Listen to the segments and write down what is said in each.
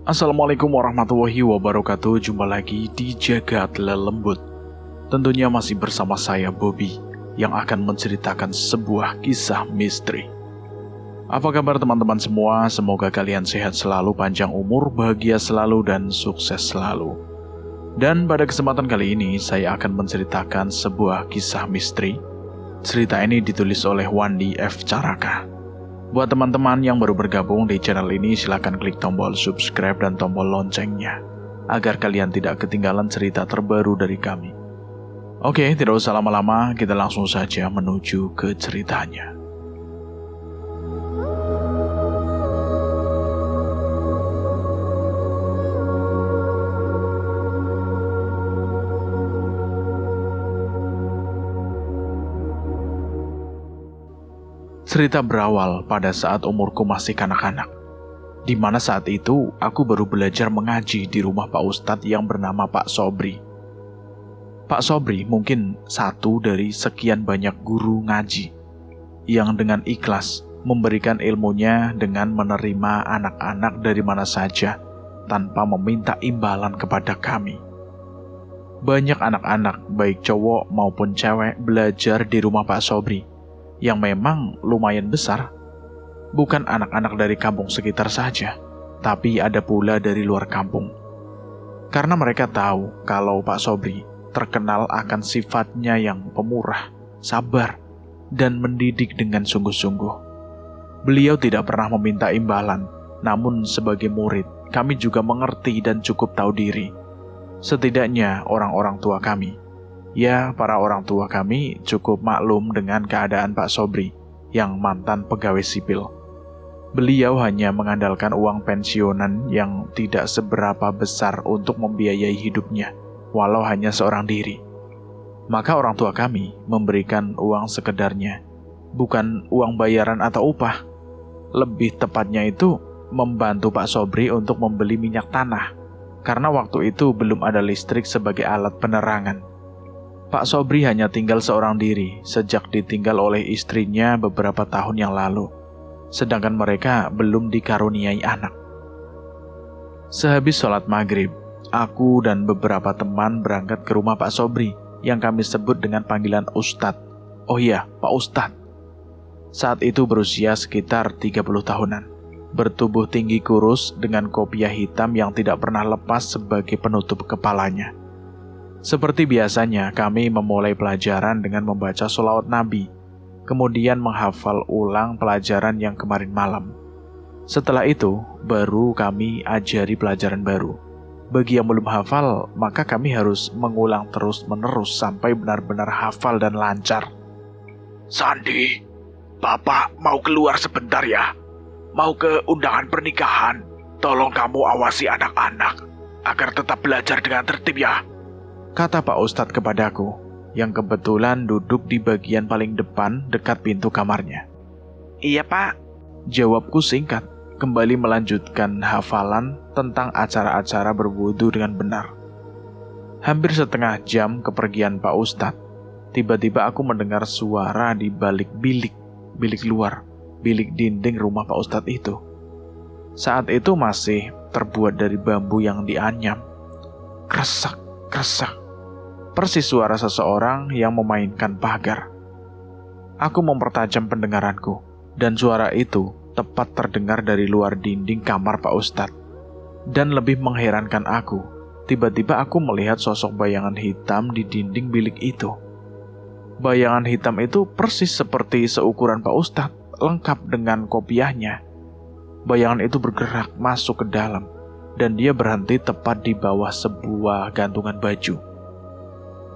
Assalamualaikum warahmatullahi wabarakatuh. Jumpa lagi di Jagat Lelembut. Tentunya masih bersama saya Bobby yang akan menceritakan sebuah kisah misteri. Apa kabar teman-teman semua? Semoga kalian sehat selalu, panjang umur, bahagia selalu, dan sukses selalu. Dan pada kesempatan kali ini saya akan menceritakan sebuah kisah misteri. Cerita ini ditulis oleh Wandi F. Caraka. Buat teman-teman yang baru bergabung di channel ini, silahkan klik tombol subscribe dan tombol loncengnya, agar kalian tidak ketinggalan cerita terbaru dari kami. Oke, tidak usah lama-lama, kita langsung saja menuju ke ceritanya. Cerita berawal pada saat umurku masih kanak-kanak, di mana saat itu aku baru belajar mengaji di rumah Pak Ustadz yang bernama Pak Sobri. Pak Sobri mungkin satu dari sekian banyak guru ngaji yang dengan ikhlas memberikan ilmunya dengan menerima anak-anak dari mana saja tanpa meminta imbalan kepada kami. Banyak anak-anak baik cowok maupun cewek belajar di rumah Pak Sobri yang memang lumayan besar. Bukan anak-anak dari kampung sekitar saja, tapi ada pula dari luar kampung. Karena mereka tahu kalau Pak Sobri terkenal akan sifatnya yang pemurah, sabar, dan mendidik dengan sungguh-sungguh. Beliau tidak pernah meminta imbalan, namun sebagai murid, kami juga mengerti dan cukup tahu diri. Setidaknya orang-orang tua kami, para orang tua kami cukup maklum dengan keadaan Pak Sobri yang mantan pegawai sipil. Beliau hanya mengandalkan uang pensiunan yang tidak seberapa besar untuk membiayai hidupnya, walau hanya seorang diri. Maka orang tua kami memberikan uang sekedarnya, bukan uang bayaran atau upah. Lebih tepatnya itu membantu Pak Sobri untuk membeli minyak tanah, karena waktu itu belum ada listrik sebagai alat penerangan. Pak Sobri hanya tinggal seorang diri sejak ditinggal oleh istrinya beberapa tahun yang lalu, sedangkan mereka belum dikaruniai anak. Sehabis sholat maghrib, aku dan beberapa teman berangkat ke rumah Pak Sobri yang kami sebut dengan panggilan Ustadz. Oh iya, Pak Ustadz. Saat itu berusia sekitar 30 tahunan, bertubuh tinggi kurus dengan kopiah hitam yang tidak pernah lepas sebagai penutup kepalanya. Seperti biasanya, kami memulai pelajaran dengan membaca sholawat Nabi, kemudian menghafal ulang pelajaran yang kemarin malam. Setelah itu, baru kami ajari pelajaran baru. Bagi yang belum hafal, maka kami harus mengulang terus-menerus sampai benar-benar hafal dan lancar. Sandi, Bapak mau keluar sebentar ya. Mau ke undangan pernikahan. Tolong kamu awasi anak-anak agar tetap belajar dengan tertib ya, kata Pak Ustadz kepadaku, yang kebetulan duduk di bagian paling depan dekat pintu kamarnya. Iya Pak, jawabku singkat, kembali melanjutkan hafalan tentang acara-acara berwudu dengan benar. Hampir setengah jam kepergian Pak Ustadz, tiba-tiba aku mendengar suara di balik bilik luar, bilik dinding rumah Pak Ustadz itu. Saat itu masih terbuat dari bambu yang dianyam. Kresak, kresak. Persis suara seseorang yang memainkan pagar. Aku mempertajam pendengaranku, dan suara itu tepat terdengar dari luar dinding kamar Pak Ustadz. Dan lebih mengherankan aku, tiba-tiba aku melihat sosok bayangan hitam di dinding bilik itu. Bayangan hitam itu persis seperti seukuran Pak Ustadz, lengkap dengan kopiahnya. Bayangan itu bergerak masuk ke dalam, dan dia berhenti tepat di bawah sebuah gantungan baju.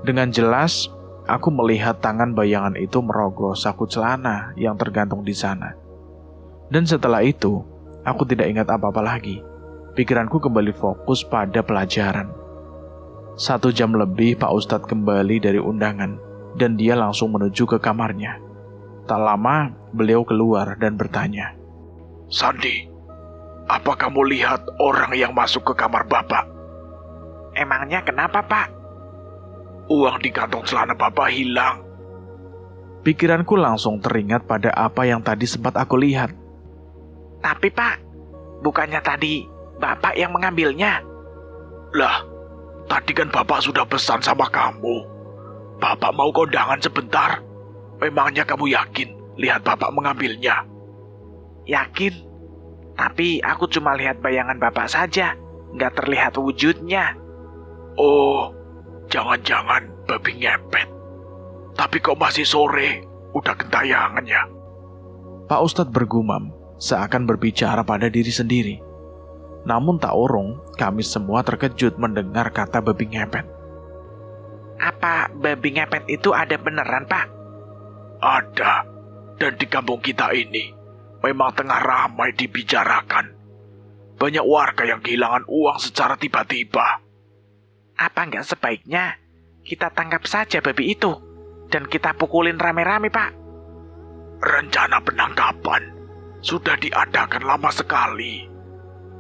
Dengan jelas, aku melihat tangan bayangan itu merogoh saku celana yang tergantung di sana. Dan setelah itu, aku tidak ingat apa-apa lagi. Pikiranku kembali fokus pada pelajaran. 1 jam lebih Pak Ustadz kembali dari undangan, dan dia langsung menuju ke kamarnya. Tak lama, beliau keluar dan bertanya, Sandi, apa kamu lihat orang yang masuk ke kamar Bapak? Emangnya kenapa Pak? Uang di kantong celana Bapak hilang. Pikiranku langsung teringat pada apa yang tadi sempat aku lihat. Tapi Pak, bukannya tadi Bapak yang mengambilnya. Lah, tadi kan Bapak sudah pesan sama kamu. Bapak mau kondangan sebentar. Memangnya kamu yakin lihat Bapak mengambilnya? Yakin. Tapi aku cuma lihat bayangan Bapak saja. Nggak terlihat wujudnya. Oh, jangan-jangan babi ngepet. Tapi kok masih sore, udah gentayangan ya? Pak Ustadz bergumam, seakan berbicara pada diri sendiri. Namun tak urung, kami semua terkejut mendengar kata babi ngepet. Apa babi ngepet itu ada beneran, Pak? Ada, dan di kampung kita ini memang tengah ramai dibicarakan. Banyak warga yang kehilangan uang secara tiba-tiba. Apa nggak sebaiknya kita tangkap saja babi itu dan kita pukulin rame-rame, Pak? Rencana penangkapan sudah diadakan lama sekali.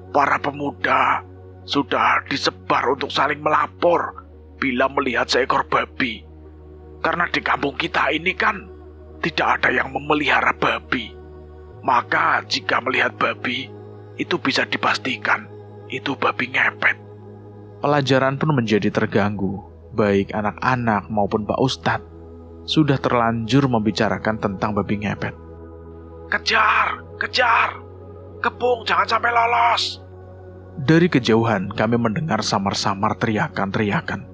Para pemuda sudah disebar untuk saling melapor bila melihat seekor babi. Karena di kampung kita ini kan tidak ada yang memelihara babi. Maka jika melihat babi, itu bisa dipastikan itu babi ngepet. Pelajaran pun menjadi terganggu, baik anak-anak maupun Pak Ustadz. Sudah terlanjur membicarakan tentang babi ngepet. Kejar, kejar! Kepung, jangan sampai lolos! Dari kejauhan kami mendengar samar-samar teriakan-teriakan.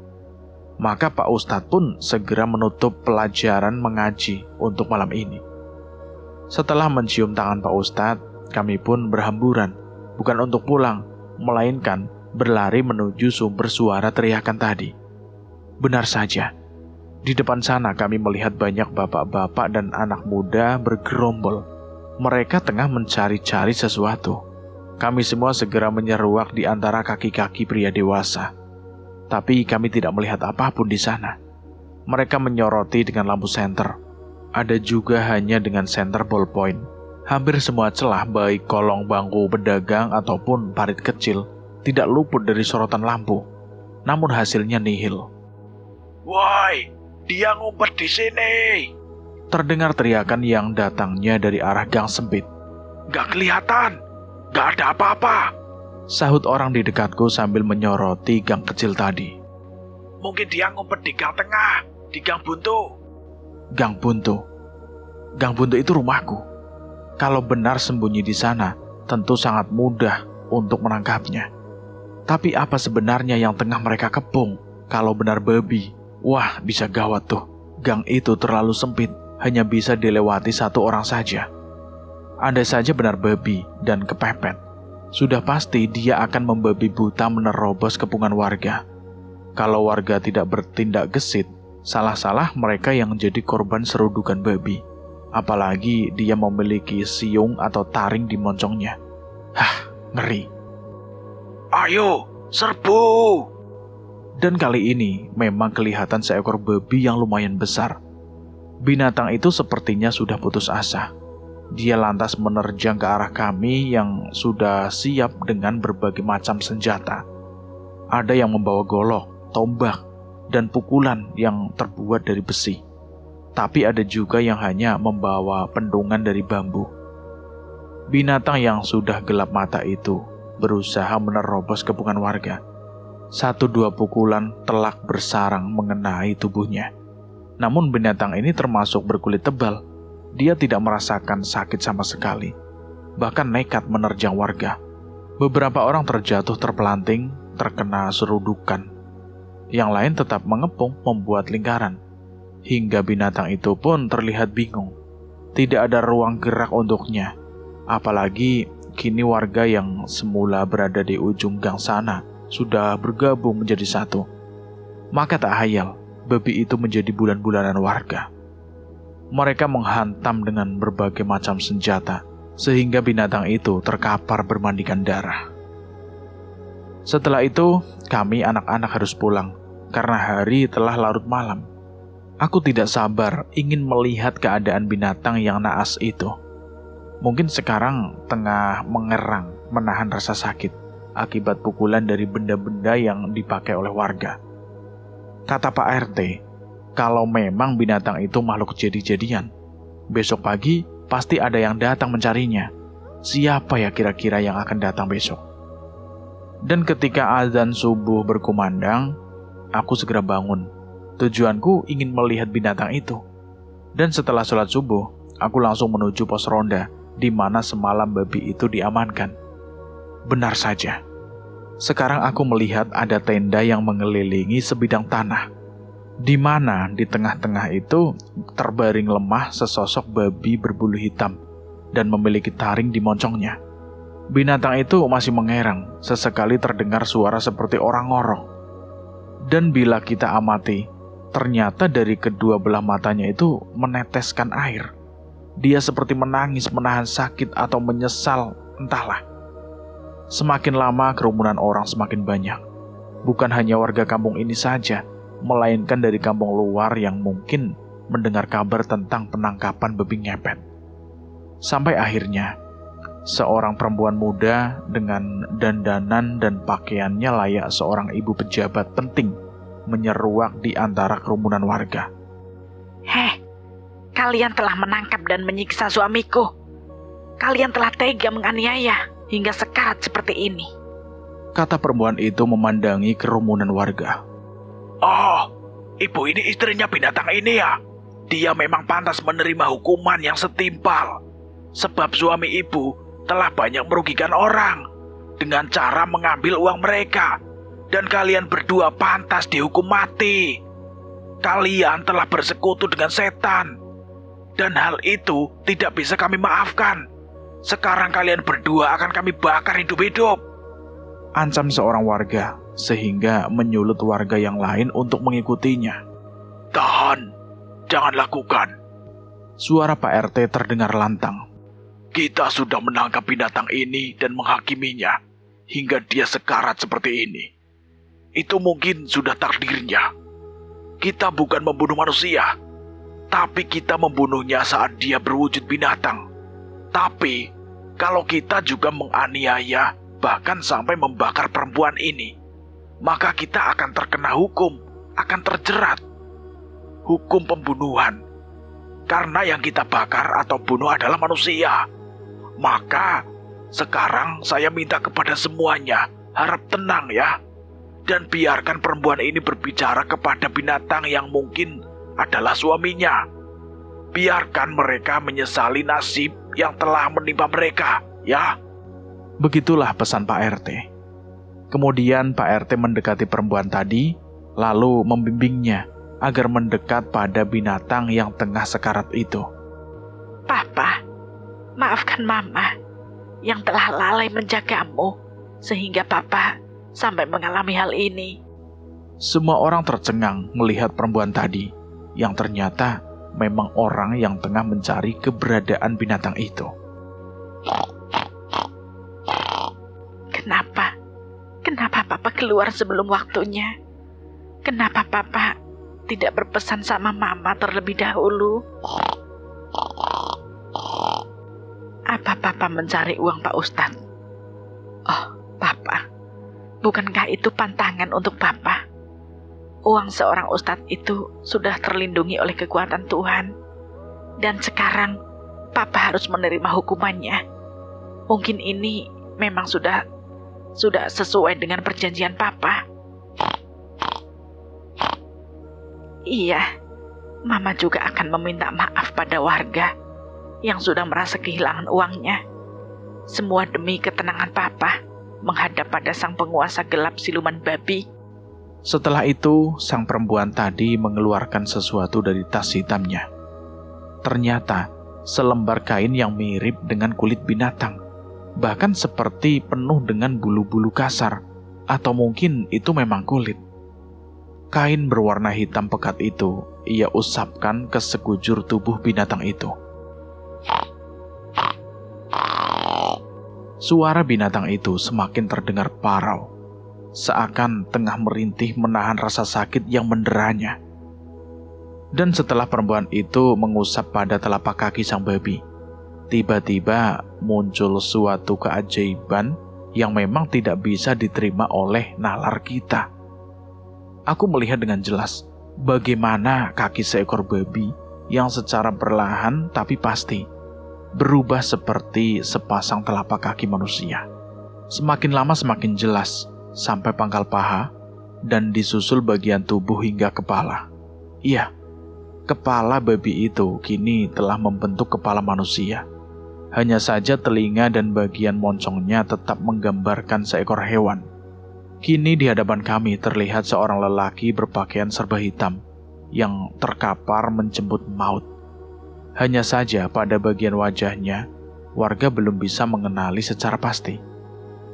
Maka Pak Ustadz pun segera menutup pelajaran mengaji untuk malam ini. Setelah mencium tangan Pak Ustadz, kami pun berhamburan, bukan untuk pulang, melainkan berlari menuju sumber suara teriakan tadi. Benar saja, di depan sana kami melihat banyak bapak-bapak dan anak muda bergerombol. Mereka tengah mencari-cari sesuatu. Kami semua segera menyeruak di antara kaki-kaki pria dewasa. Tapi kami tidak melihat apapun di sana. Mereka menyoroti dengan lampu senter. Ada juga hanya dengan senter ballpoint. Hampir semua celah baik kolong bangku pedagang ataupun parit kecil tidak luput dari sorotan lampu. Namun hasilnya nihil. Woi, dia ngumpet di sini! Terdengar teriakan yang datangnya dari arah gang sempit. Gak kelihatan, gak ada apa-apa. Sahut orang di dekatku sambil menyoroti gang kecil tadi. Mungkin dia ngumpet di gang tengah, di gang buntu. Gang buntu. Gang buntu itu rumahku. Kalau benar sembunyi di sana, tentu sangat mudah untuk menangkapnya. Tapi apa sebenarnya yang tengah mereka kepung? Kalau benar babi, wah bisa gawat tuh. Gang itu terlalu sempit, hanya bisa dilewati satu orang saja. Andai saja benar babi dan kepepet, sudah pasti dia akan membabi buta menerobos kepungan warga. Kalau warga tidak bertindak gesit, salah-salah mereka yang jadi korban serudukan babi. Apalagi dia memiliki siung atau taring di moncongnya. Hah, ngeri. Ayo, serbu! Dan kali ini memang kelihatan seekor babi yang lumayan besar. Binatang itu sepertinya sudah putus asa. Dia lantas menerjang ke arah kami yang sudah siap dengan berbagai macam senjata. Ada yang membawa golok, tombak, dan pukulan yang terbuat dari besi. Tapi ada juga yang hanya membawa pendungan dari bambu. Binatang yang sudah gelap mata itu berusaha menerobos kepungan warga. 1-2 pukulan telak bersarang mengenai tubuhnya. Namun binatang ini termasuk berkulit tebal. Dia tidak merasakan sakit sama sekali, bahkan nekat menerjang warga. Beberapa orang terjatuh terpelanting, terkena serudukan. Yang lain tetap mengepung membuat lingkaran. Hingga binatang itu pun terlihat bingung. Tidak ada ruang gerak untuknya. Apalagi kini warga yang semula berada di ujung gang sana sudah bergabung menjadi satu. Maka tak hayal, babi itu menjadi bulan-bulanan warga. Mereka menghantam dengan berbagai macam senjata, sehingga binatang itu terkapar bermandikan darah. Setelah itu, kami anak-anak harus pulang, karena hari telah larut malam. Aku tidak sabar ingin melihat keadaan binatang yang naas itu. Mungkin sekarang tengah mengerang, menahan rasa sakit, akibat pukulan dari benda-benda yang dipakai oleh warga. Kata Pak RT, kalau memang binatang itu makhluk jadi-jadian, besok pagi pasti ada yang datang mencarinya. Siapa ya kira-kira yang akan datang besok? Dan ketika azan subuh berkumandang, aku segera bangun. Tujuanku ingin melihat binatang itu. Dan setelah sholat subuh, aku langsung menuju pos ronda di mana semalam babi itu diamankan. Benar saja. Sekarang aku melihat ada tenda yang mengelilingi sebidang tanah, di mana di tengah-tengah itu terbaring lemah sesosok babi berbulu hitam dan memiliki taring di moncongnya. Binatang itu masih mengerang, sesekali terdengar suara seperti orang ngorong. Dan bila kita amati, ternyata dari kedua belah matanya itu meneteskan air. Dia seperti menangis, menahan sakit atau menyesal, entahlah. Semakin lama kerumunan orang semakin banyak. Bukan hanya warga kampung ini saja, melainkan dari kampung luar yang mungkin mendengar kabar tentang penangkapan babi ngepet. Sampai akhirnya, seorang perempuan muda dengan dandanan dan pakaiannya layak seorang ibu pejabat penting menyeruak di antara kerumunan warga. Heh, kalian telah menangkap dan menyiksa suamiku. Kalian telah tega menganiaya hingga sekarat seperti ini. Kata perempuan itu memandangi kerumunan warga. Oh, ibu ini istrinya binatang ini ya? Dia memang pantas menerima hukuman yang setimpal. Sebab suami ibu telah banyak merugikan orang dengan cara mengambil uang mereka. Dan kalian berdua pantas dihukum mati. Kalian telah bersekutu dengan setan. Dan hal itu tidak bisa kami maafkan. Sekarang kalian berdua akan kami bakar hidup-hidup. Ancam seorang warga, sehingga menyulut warga yang lain untuk mengikutinya. Tahan, jangan lakukan. Suara Pak RT terdengar lantang. Kita sudah menangkap binatang ini dan menghakiminya hingga dia sekarat seperti ini. Itu mungkin sudah takdirnya. Kita bukan membunuh manusia, tapi kita membunuhnya saat dia berwujud binatang. Tapi, kalau kita juga menganiaya, bahkan sampai membakar perempuan ini, maka kita akan terkena hukum, akan terjerat. Hukum pembunuhan. Karena yang kita bakar atau bunuh adalah manusia. Maka, sekarang saya minta kepada semuanya, harap tenang ya. Dan biarkan perempuan ini berbicara kepada binatang yang mungkin adalah suaminya. Biarkan mereka menyesali nasib yang telah menimpa mereka, ya. Begitulah pesan Pak RT. Kemudian Pak RT mendekati perempuan tadi, lalu membimbingnya agar mendekat pada binatang yang tengah sekarat itu. Papa, maafkan Mama yang telah lalai menjagamu sehingga Papa sampai mengalami hal ini. Semua orang tercengang melihat perempuan tadi, yang ternyata memang orang yang tengah mencari keberadaan binatang itu. Kenapa Papa keluar sebelum waktunya? Kenapa Papa tidak berpesan sama Mama terlebih dahulu? Apa Papa mencari uang Pak Ustadz? Oh, Papa, bukankah itu pantangan untuk Papa? Uang seorang ustadz itu sudah terlindungi oleh kekuatan Tuhan. Dan sekarang Papa harus menerima hukumannya. Mungkin ini memang sudah sesuai dengan perjanjian Papa. Iya, Mama juga akan meminta maaf pada warga yang sudah merasa kehilangan uangnya. Semua demi ketenangan Papa menghadap pada sang penguasa gelap siluman babi. Setelah itu, sang perempuan tadi mengeluarkan sesuatu dari tas hitamnya. Ternyata, selembar kain yang mirip dengan kulit binatang, bahkan seperti penuh dengan bulu-bulu kasar, atau mungkin itu memang kulit. Kain berwarna hitam pekat itu, ia usapkan ke sekujur tubuh binatang itu. Suara binatang itu semakin terdengar parau, seakan tengah merintih menahan rasa sakit yang menderanya. Dan setelah perempuan itu mengusap pada telapak kaki sang babi, tiba-tiba muncul suatu keajaiban yang memang tidak bisa diterima oleh nalar kita. Aku melihat dengan jelas bagaimana kaki seekor babi yang secara perlahan tapi pasti berubah seperti sepasang telapak kaki manusia. Semakin lama semakin jelas, sampai pangkal paha, dan disusul bagian tubuh hingga kepala. Iya, kepala babi itu kini telah membentuk kepala manusia. Hanya saja telinga dan bagian moncongnya tetap menggambarkan seekor hewan. Kini di hadapan kami terlihat seorang lelaki berpakaian serba hitam yang terkapar menjemput maut. Hanya saja pada bagian wajahnya, warga belum bisa mengenali secara pasti,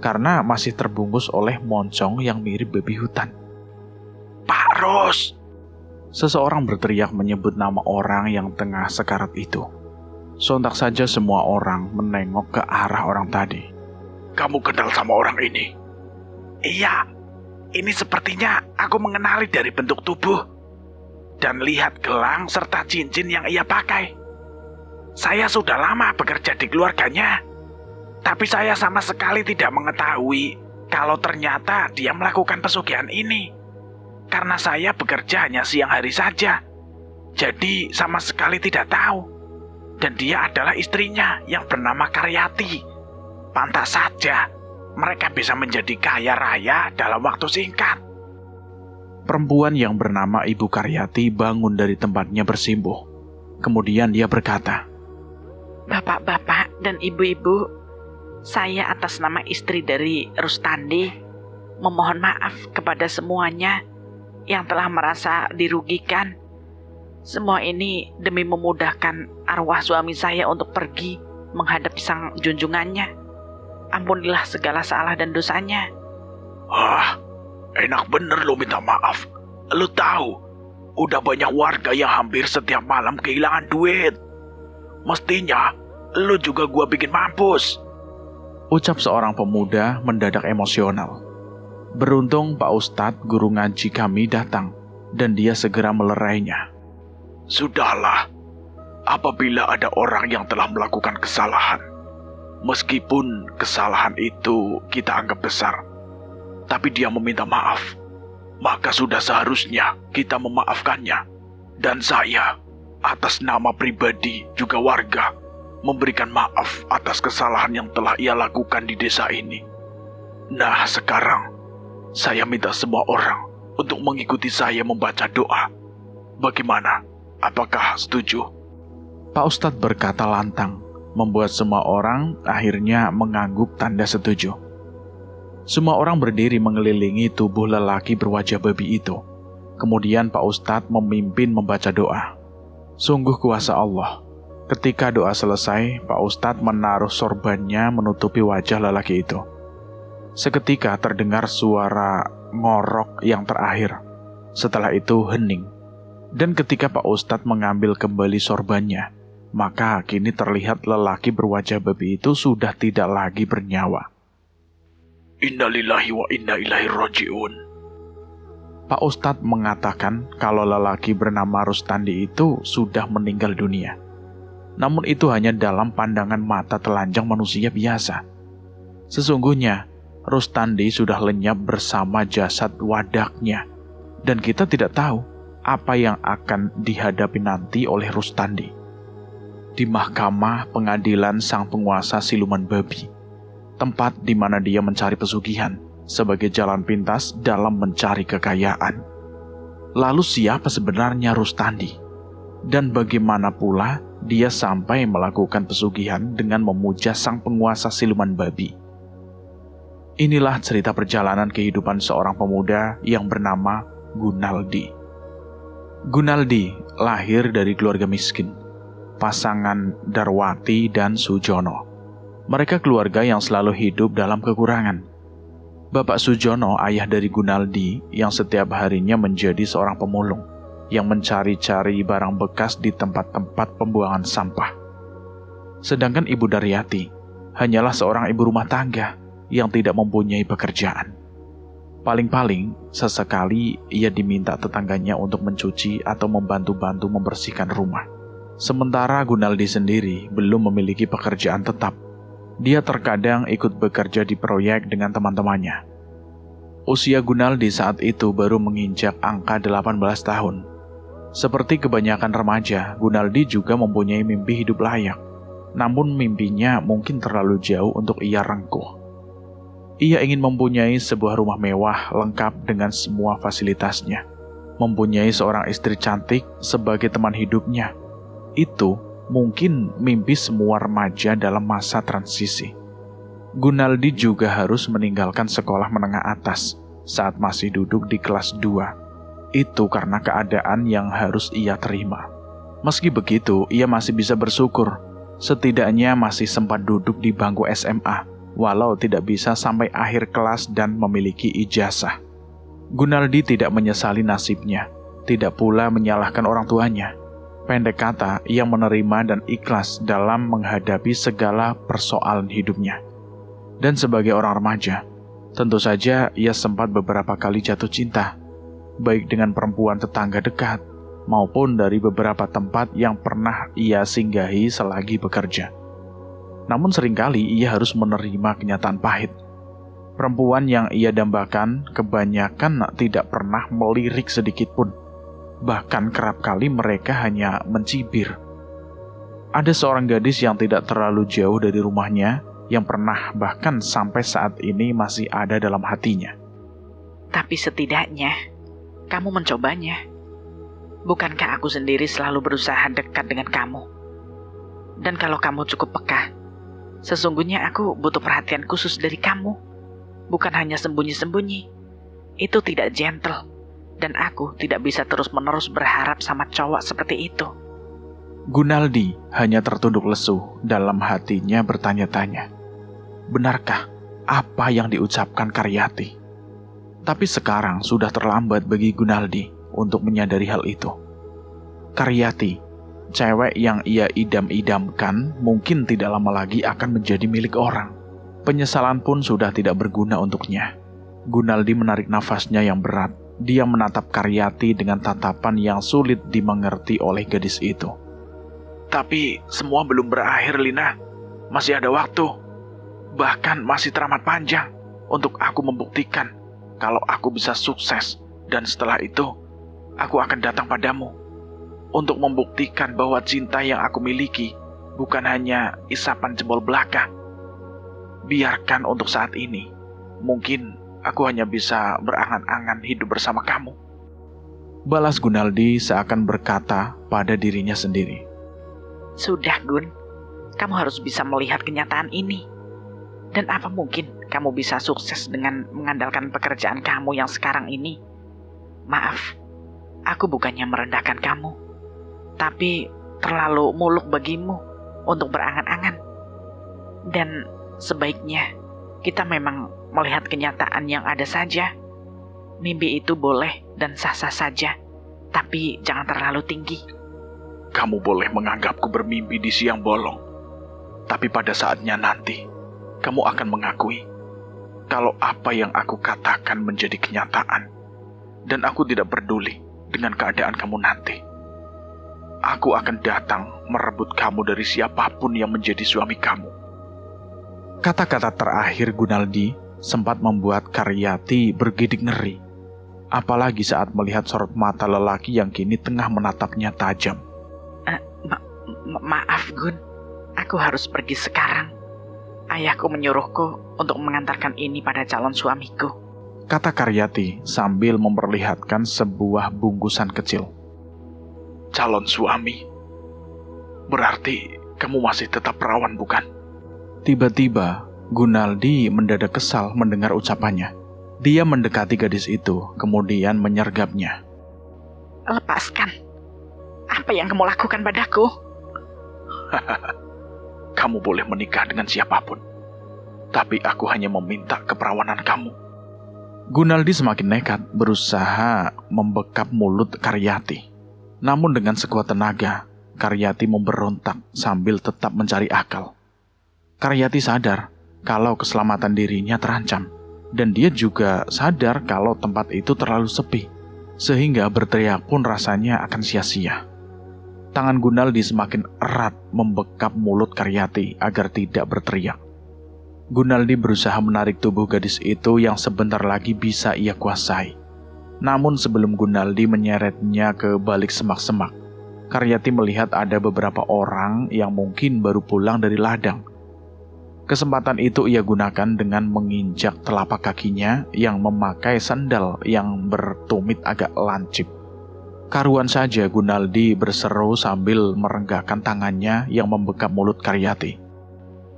karena masih terbungkus oleh moncong yang mirip babi hutan. Pak Ros! Seseorang berteriak menyebut nama orang yang tengah sekarat itu. Sontak saja semua orang menengok ke arah orang tadi. Kamu kenal sama orang ini? Iya, ini sepertinya aku mengenali dari bentuk tubuh dan lihat gelang serta cincin yang ia pakai. Saya sudah lama bekerja di keluarganya, tapi saya sama sekali tidak mengetahui kalau ternyata dia melakukan pesugihan ini. Karena saya bekerja hanya siang hari saja, jadi sama sekali tidak tahu. Dan dia adalah istrinya yang bernama Karyati. Pantas saja mereka bisa menjadi kaya raya dalam waktu singkat. Perempuan yang bernama Ibu Karyati bangun dari tempatnya bersimpuh. Kemudian dia berkata, Bapak-bapak dan ibu-ibu, saya atas nama istri dari Rustandi memohon maaf kepada semuanya yang telah merasa dirugikan. Semua ini demi memudahkan arwah suami saya untuk pergi menghadap sang junjungannya. Ampunilah segala salah dan dosanya. Enak bener lo minta maaf. Lo tahu, udah banyak warga yang hampir setiap malam kehilangan duit. Mestinya, lo juga gua bikin mampus. ucap seorang pemuda mendadak emosional. Beruntung Pak Ustadz guru ngaji kami datang, dan dia segera melerainya. Sudahlah, apabila ada orang yang telah melakukan kesalahan, meskipun kesalahan itu kita anggap besar, tapi dia meminta maaf, maka sudah seharusnya kita memaafkannya. Dan saya, atas nama pribadi juga warga, memberikan maaf atas kesalahan yang telah ia lakukan di desa ini. Nah, sekarang saya minta semua orang untuk mengikuti saya membaca doa. Bagaimana? Apakah setuju? Pak Ustadz berkata lantang, membuat semua orang akhirnya mengangguk tanda setuju. Semua orang berdiri mengelilingi tubuh lelaki berwajah babi itu. Kemudian Pak Ustadz memimpin membaca doa. Sungguh kuasa Allah. Ketika doa selesai, Pak Ustadz menaruh sorbannya menutupi wajah lelaki itu. Seketika terdengar suara ngorok yang terakhir. Setelah itu hening. Dan ketika Pak Ustadz mengambil kembali sorbannya, maka kini terlihat lelaki berwajah babi itu sudah tidak lagi bernyawa. Innalillahi wa inna ilaihi raji'un. Pak Ustadz mengatakan kalau lelaki bernama Rustandi itu sudah meninggal dunia. Namun itu hanya dalam pandangan mata telanjang manusia biasa. Sesungguhnya, Rustandi sudah lenyap bersama jasad wadaknya, dan kita tidak tahu apa yang akan dihadapi nanti oleh Rustandi di mahkamah pengadilan sang penguasa siluman babi, tempat di mana dia mencari pesugihan sebagai jalan pintas dalam mencari kekayaan. Lalu siapa sebenarnya Rustandi? Dan bagaimana pula dia sampai melakukan pesugihan dengan memuja sang penguasa siluman babi? Inilah cerita perjalanan kehidupan seorang pemuda yang bernama Gunaldi. Gunaldi lahir dari keluarga miskin, pasangan Darwati dan Sujono. Mereka keluarga yang selalu hidup dalam kekurangan. Bapak Sujono, ayah dari Gunaldi, yang setiap harinya menjadi seorang pemulung yang mencari-cari barang bekas di tempat-tempat pembuangan sampah. Sedangkan Ibu Daryati hanyalah seorang ibu rumah tangga yang tidak mempunyai pekerjaan. Paling-paling, sesekali ia diminta tetangganya untuk mencuci atau membantu-bantu membersihkan rumah. Sementara Gunaldi sendiri belum memiliki pekerjaan tetap. Dia terkadang ikut bekerja di proyek dengan teman-temannya. Usia Gunaldi saat itu baru menginjak angka 18 tahun. Seperti kebanyakan remaja, Gunaldi juga mempunyai mimpi hidup layak. Namun mimpinya mungkin terlalu jauh untuk ia rengkuh. Ia ingin mempunyai sebuah rumah mewah lengkap dengan semua fasilitasnya. Mempunyai seorang istri cantik sebagai teman hidupnya. Itu mungkin mimpi semua remaja dalam masa transisi. Gunaldi juga harus meninggalkan sekolah menengah atas saat masih duduk di kelas 2. Itu karena keadaan yang harus ia terima. Meski begitu, ia masih bisa bersyukur. Setidaknya masih sempat duduk di bangku SMA, walau tidak bisa sampai akhir kelas dan memiliki ijazah. Gunaldi tidak menyesali nasibnya, tidak pula menyalahkan orang tuanya. Pendek kata, ia menerima dan ikhlas dalam menghadapi segala persoalan hidupnya. Dan sebagai orang remaja, tentu saja ia sempat beberapa kali jatuh cinta, baik dengan perempuan tetangga dekat, maupun dari beberapa tempat yang pernah ia singgahi selagi bekerja. Namun seringkali ia harus menerima kenyataan pahit. Perempuan yang ia dambakan kebanyakan tidak pernah melirik sedikit pun. Bahkan kerap kali mereka hanya mencibir. Ada seorang gadis yang tidak terlalu jauh dari rumahnya yang pernah bahkan sampai saat ini masih ada dalam hatinya. Tapi setidaknya kamu mencobanya. Bukankah aku sendiri selalu berusaha dekat dengan kamu? Dan kalau kamu cukup peka, sesungguhnya aku butuh perhatian khusus dari kamu. Bukan hanya sembunyi-sembunyi. Itu tidak gentle. Dan aku tidak bisa terus-menerus berharap sama cowok seperti itu. Gunaldi hanya tertunduk lesu dalam hatinya bertanya-tanya. Benarkah apa yang diucapkan Karyati? Tapi sekarang sudah terlambat bagi Gunaldi untuk menyadari hal itu. Karyati, cewek yang ia idam-idamkan, mungkin tidak lama lagi akan menjadi milik orang. Penyesalan pun sudah tidak berguna untuknya. Gunaldi menarik nafasnya yang berat. Dia menatap Karyati dengan tatapan yang sulit dimengerti oleh gadis itu. Tapi semua belum berakhir, Lina. Masih ada waktu. Bahkan masih teramat panjang untuk aku membuktikan kalau aku bisa sukses. Dan setelah itu, aku akan datang padamu untuk membuktikan bahwa cinta yang aku miliki bukan hanya isapan jempol belaka. Biarkan untuk saat ini, mungkin aku hanya bisa berangan-angan hidup bersama kamu. Balas Gunaldi seakan berkata pada dirinya sendiri. Sudah, Gun. Kamu harus bisa melihat kenyataan ini. Dan apa mungkin kamu bisa sukses dengan mengandalkan pekerjaan kamu yang sekarang ini? Maaf, aku bukannya merendahkan kamu, tapi terlalu muluk bagimu untuk berangan-angan. Dan sebaiknya kita memang melihat kenyataan yang ada saja. Mimpi itu boleh dan sah-sah saja, tapi jangan terlalu tinggi. Kamu boleh menganggapku bermimpi di siang bolong, tapi pada saatnya nanti, kamu akan mengakui kalau apa yang aku katakan menjadi kenyataan, dan aku tidak peduli dengan keadaan kamu nanti. Aku akan datang merebut kamu dari siapapun yang menjadi suami kamu. Kata-kata terakhir Gunaldi sempat membuat Karyati bergidik ngeri. Apalagi saat melihat sorot mata lelaki yang kini tengah menatapnya tajam. Maaf, Gun. Aku harus pergi sekarang. Ayahku menyuruhku untuk mengantarkan ini pada calon suamiku. Kata Karyati sambil memperlihatkan sebuah bungkusan kecil. Calon suami? Berarti kamu masih tetap perawan, bukan? Tiba-tiba, Gunaldi mendadak kesal mendengar ucapannya. Dia mendekati gadis itu, kemudian menyergapnya. Lepaskan. Apa yang kamu lakukan padaku? Kamu boleh menikah dengan siapapun, tapi aku hanya meminta keperawanan kamu. Gunaldi semakin nekat berusaha membekap mulut Karyati. Namun dengan sekuat tenaga, Karyati memberontak sambil tetap mencari akal. Karyati sadar kalau keselamatan dirinya terancam, dan dia juga sadar kalau tempat itu terlalu sepi, sehingga berteriak pun rasanya akan sia-sia. Tangan Gunaldi semakin erat membekap mulut Karyati agar tidak berteriak. Gunaldi berusaha menarik tubuh gadis itu yang sebentar lagi bisa ia kuasai. Namun sebelum Gunaldi menyeretnya ke balik semak-semak, Karyati melihat ada beberapa orang yang mungkin baru pulang dari ladang. Kesempatan itu ia gunakan dengan menginjak telapak kakinya yang memakai sandal yang bertumit agak lancip. Karuan saja Gunaldi berseru sambil merenggakkan tangannya yang membekap mulut Karyati.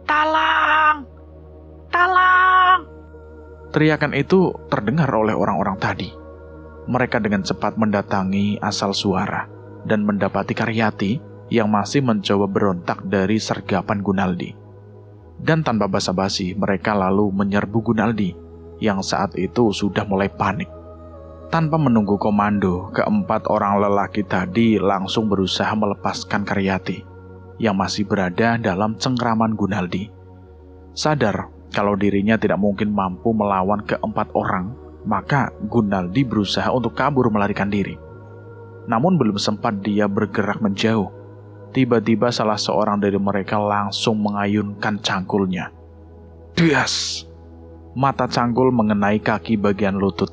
Talang! Talang! Teriakan itu terdengar oleh orang-orang tadi. Mereka dengan cepat mendatangi asal suara dan mendapati Karyati yang masih mencoba berontak dari sergapan Gunaldi. Dan tanpa basa-basi mereka lalu menyerbu Gunaldi yang saat itu sudah mulai panik. Tanpa menunggu komando, keempat orang lelaki tadi langsung berusaha melepaskan Karyati yang masih berada dalam cengkraman Gunaldi. Sadar kalau dirinya tidak mungkin mampu melawan keempat orang, maka Gunaldi berusaha untuk kabur melarikan diri. Namun belum sempat dia bergerak menjauh, tiba-tiba salah seorang dari mereka langsung mengayunkan cangkulnya. Bias! Mata cangkul mengenai kaki bagian lutut,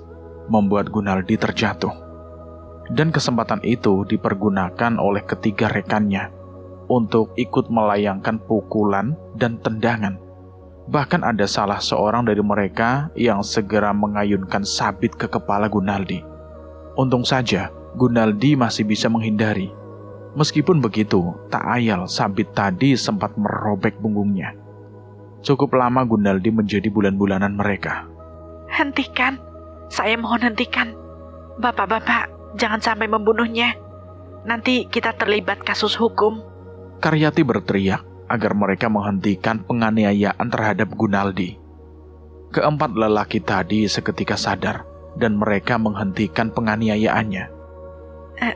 membuat Gunaldi terjatuh. Dan kesempatan itu dipergunakan oleh ketiga rekannya untuk ikut melayangkan pukulan dan tendangan. Bahkan ada salah seorang dari mereka yang segera mengayunkan sabit ke kepala Gunaldi. Untung saja Gunaldi masih bisa menghindari. Meskipun begitu, tak ayal sabit tadi sempat merobek punggungnya. Cukup lama Gunaldi menjadi bulan-bulanan mereka. Hentikan! Saya mohon hentikan. Bapak-bapak, jangan sampai membunuhnya. Nanti kita terlibat kasus hukum. Karyati berteriak agar mereka menghentikan penganiayaan terhadap Gunaldi. Keempat lelaki tadi seketika sadar dan mereka menghentikan penganiayaannya.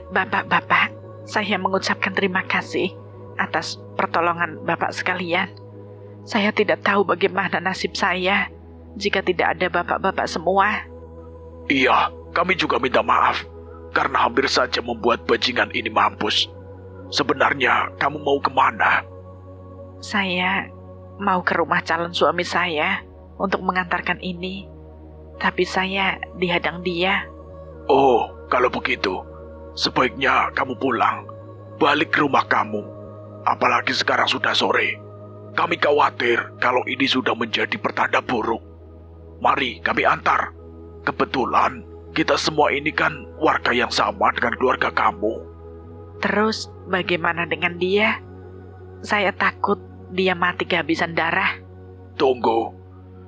Bapak-bapak, saya mengucapkan terima kasih atas pertolongan Bapak sekalian. Saya tidak tahu bagaimana nasib saya jika tidak ada bapak-bapak semua. Iya, kami juga minta maaf karena hampir saja membuat bajingan ini mampus. Sebenarnya kamu mau kemana? Saya mau ke rumah calon suami saya untuk mengantarkan ini, tapi saya dihadang dia. Oh, kalau begitu, sebaiknya kamu pulang, balik ke rumah kamu. Apalagi sekarang sudah sore. Kami khawatir kalau ini sudah menjadi pertanda buruk. Mari kami antar. Kebetulan kita semua ini kan warga yang sama dengan keluarga kamu. Terus bagaimana dengan dia? Saya takut dia mati kehabisan darah. Tunggu,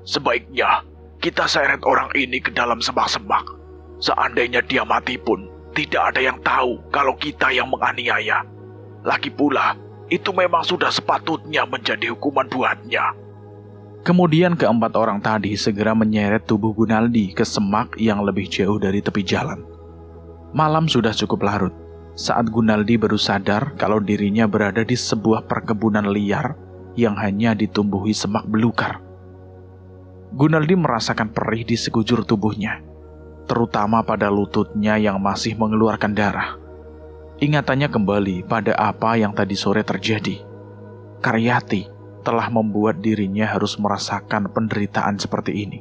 sebaiknya kita seret orang ini ke dalam semak-semak. Seandainya dia mati pun, tidak ada yang tahu kalau kita yang menganiaya. Lagi pula, itu memang sudah sepatutnya menjadi hukuman buatnya. Kemudian keempat orang tadi segera menyeret tubuh Gunaldi ke semak yang lebih jauh dari tepi jalan. Malam sudah cukup larut saat Gunaldi baru sadar kalau dirinya berada di sebuah perkebunan liar yang hanya ditumbuhi semak belukar. Gunaldi merasakan perih di sekujur tubuhnya, terutama pada lututnya yang masih mengeluarkan darah. Ingatannya kembali pada apa yang tadi sore terjadi. Karyati telah membuat dirinya harus merasakan penderitaan seperti ini.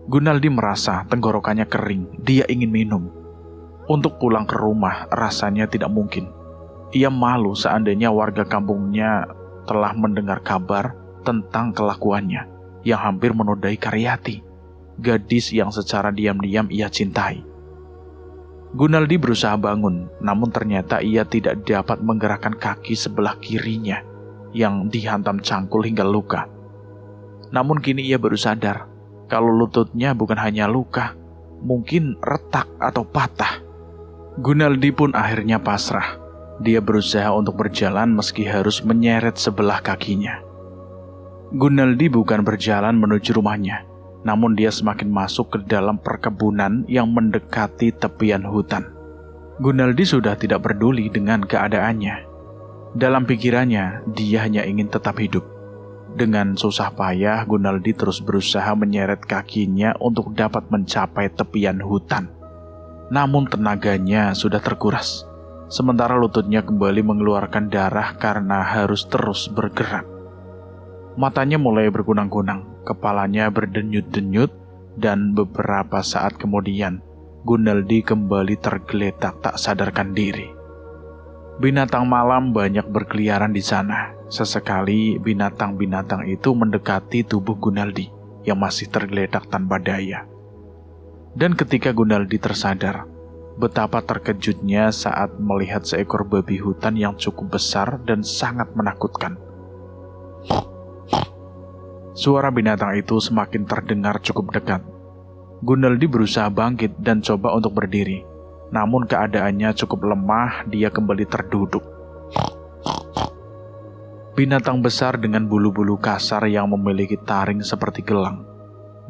Gunaldi merasa tenggorokannya kering, dia ingin minum. Untuk pulang ke rumah rasanya tidak mungkin. Ia malu seandainya warga kampungnya telah mendengar kabar tentang kelakuannya yang hampir menodai Karyati, gadis yang secara diam-diam ia cintai. Gunaldi berusaha bangun, namun ternyata ia tidak dapat menggerakkan kaki sebelah kirinya yang dihantam cangkul hingga luka. Namun kini ia baru sadar kalau lututnya bukan hanya luka, mungkin retak atau patah. Gunaldi pun akhirnya pasrah. Dia berusaha untuk berjalan meski harus menyeret sebelah kakinya. Gunaldi bukan berjalan menuju rumahnya, namun dia semakin masuk ke dalam perkebunan yang mendekati tepian hutan. Gunaldi sudah tidak peduli dengan keadaannya. Dalam pikirannya, dia hanya ingin tetap hidup. Dengan susah payah, Gunaldi terus berusaha menyeret kakinya untuk dapat mencapai tepian hutan. Namun tenaganya sudah terkuras, sementara lututnya kembali mengeluarkan darah karena harus terus bergerak. Matanya mulai berkunang-kunang, kepalanya berdenyut-denyut, dan beberapa saat kemudian, Gunaldi kembali tergeletak tak sadarkan diri. Binatang malam banyak berkeliaran di sana. Sesekali binatang-binatang itu mendekati tubuh Gunaldi yang masih tergeletak tanpa daya. Dan ketika Gunaldi tersadar, betapa terkejutnya saat melihat seekor babi hutan yang cukup besar dan sangat menakutkan. Suara binatang itu semakin terdengar cukup dekat. Gunaldi berusaha bangkit dan coba untuk berdiri. Namun keadaannya cukup lemah, dia kembali terduduk. Binatang besar dengan bulu-bulu kasar yang memiliki taring seperti gelang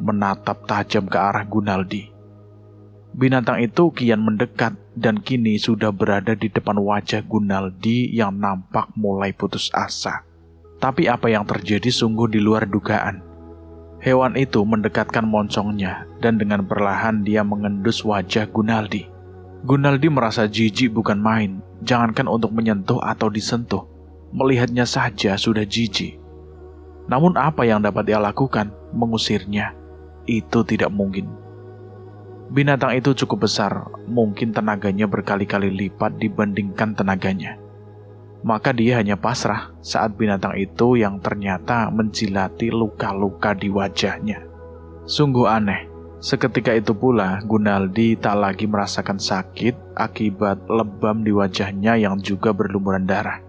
menatap tajam ke arah Gunaldi. Binatang itu kian mendekat dan kini sudah berada di depan wajah Gunaldi yang nampak mulai putus asa. Tapi apa yang terjadi sungguh di luar dugaan. Hewan itu mendekatkan moncongnya dan dengan perlahan dia mengendus wajah Gunaldi. Gunaldi merasa jijik bukan main, jangankan untuk menyentuh atau disentuh. Melihatnya saja sudah jijik. Namun apa yang dapat dia lakukan? Mengusirnya. Itu tidak mungkin. Binatang itu cukup besar, mungkin tenaganya berkali-kali lipat dibandingkan tenaganya. Maka dia hanya pasrah saat binatang itu yang ternyata menjilati luka-luka di wajahnya. Sungguh aneh. Seketika itu pula Gunaldi tak lagi merasakan sakit akibat lebam di wajahnya yang juga berlumuran darah.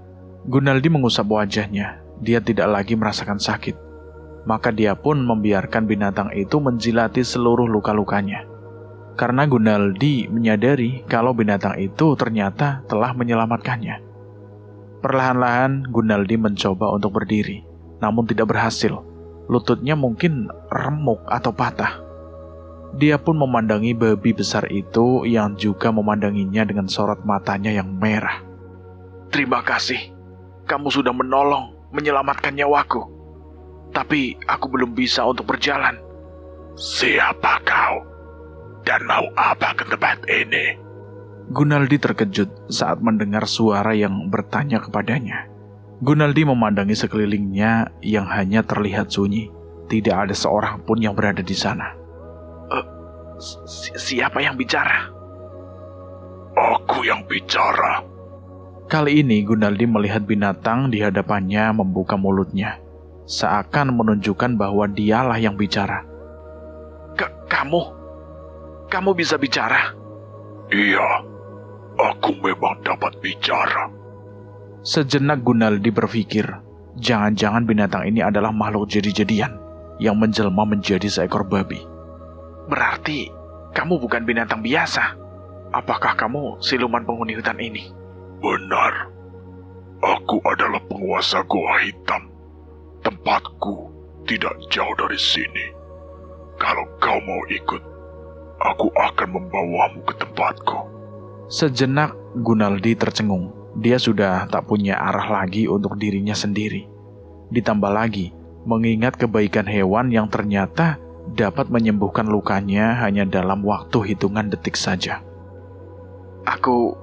Gunaldi mengusap wajahnya, dia tidak lagi merasakan sakit. Maka dia pun membiarkan binatang itu menjilati seluruh luka-lukanya. Karena Gunaldi menyadari kalau binatang itu ternyata telah menyelamatkannya. Perlahan-lahan Gunaldi mencoba untuk berdiri, namun tidak berhasil. Lututnya mungkin remuk atau patah. Dia pun memandangi babi besar itu yang juga memandanginya dengan sorot matanya yang merah. Terima kasih. Kamu sudah menolong, menyelamatkan nyawaku. Tapi aku belum bisa untuk berjalan. Siapa kau? Dan mau apa ke tempat ini? Gunaldi terkejut saat mendengar suara yang bertanya kepadanya. Gunaldi memandangi sekelilingnya yang hanya terlihat sunyi. Tidak ada seorang pun yang berada di sana. Siapa yang bicara? Aku yang bicara. Kali ini Gunaldi melihat binatang di hadapannya membuka mulutnya, seakan menunjukkan bahwa dialah yang bicara. Kamu bisa bicara? Iya, aku memang dapat bicara. Sejenak Gunaldi berpikir, jangan-jangan binatang ini adalah makhluk jadi-jadian yang menjelma menjadi seekor babi. Berarti kamu bukan binatang biasa. Apakah kamu siluman penghuni hutan ini? Benar. Aku adalah penguasa Goa Hitam. Tempatku tidak jauh dari sini. Kalau kau mau ikut, aku akan membawamu ke tempatku. Sejenak Gunaldi tercengung. Dia sudah tak punya arah lagi untuk dirinya sendiri. Ditambah lagi, mengingat kebaikan hewan yang ternyata dapat menyembuhkan lukanya hanya dalam waktu hitungan detik saja. Aku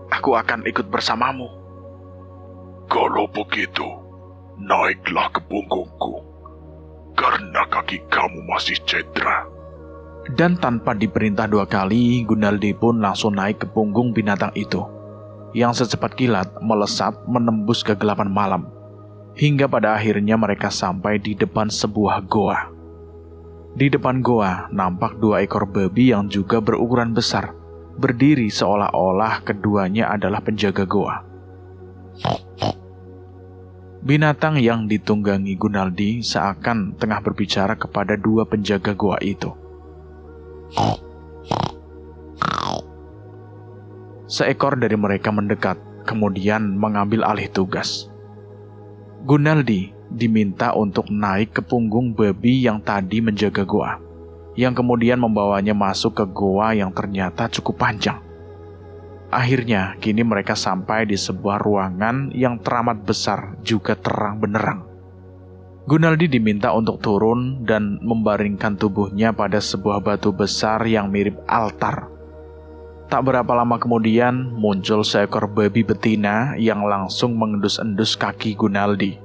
akan ikut bersamamu. Kalau begitu, naiklah ke punggungku, karena kaki kamu masih cedera. Dan tanpa diperintah 2 kali, Gunaldi pun langsung naik ke punggung binatang itu, yang secepat kilat melesat menembus kegelapan malam, hingga pada akhirnya mereka sampai di depan sebuah goa. Di depan goa nampak 2 ekor babi yang juga berukuran besar, berdiri seolah-olah keduanya adalah penjaga goa. Binatang yang ditunggangi Gunaldi seakan tengah berbicara kepada 2 penjaga goa itu. Seekor dari mereka mendekat, kemudian mengambil alih tugas. Gunaldi diminta untuk naik ke punggung babi yang tadi menjaga goa, yang kemudian membawanya masuk ke goa yang ternyata cukup panjang. Akhirnya, kini mereka sampai di sebuah ruangan yang teramat besar juga terang benderang. Gunaldi diminta untuk turun dan membaringkan tubuhnya pada sebuah batu besar yang mirip altar. Tak berapa lama kemudian, muncul seekor babi betina yang langsung mengendus-endus kaki Gunaldi.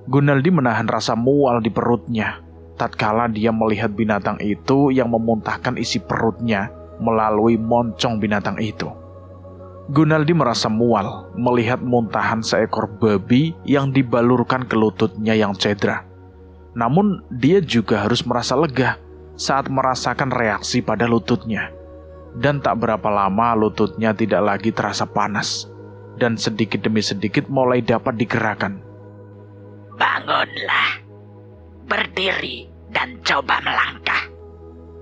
Gunaldi menahan rasa mual di perutnya, tatkala dia melihat binatang itu yang memuntahkan isi perutnya melalui moncong binatang itu. Gunaldi merasa mual melihat muntahan seekor babi yang dibalurkan ke lututnya yang cedera. Namun dia juga harus merasa lega saat merasakan reaksi pada lututnya. Dan tak berapa lama lututnya tidak lagi terasa panas, dan sedikit demi sedikit mulai dapat digerakkan. Bangunlah, berdiri dan coba melangkah.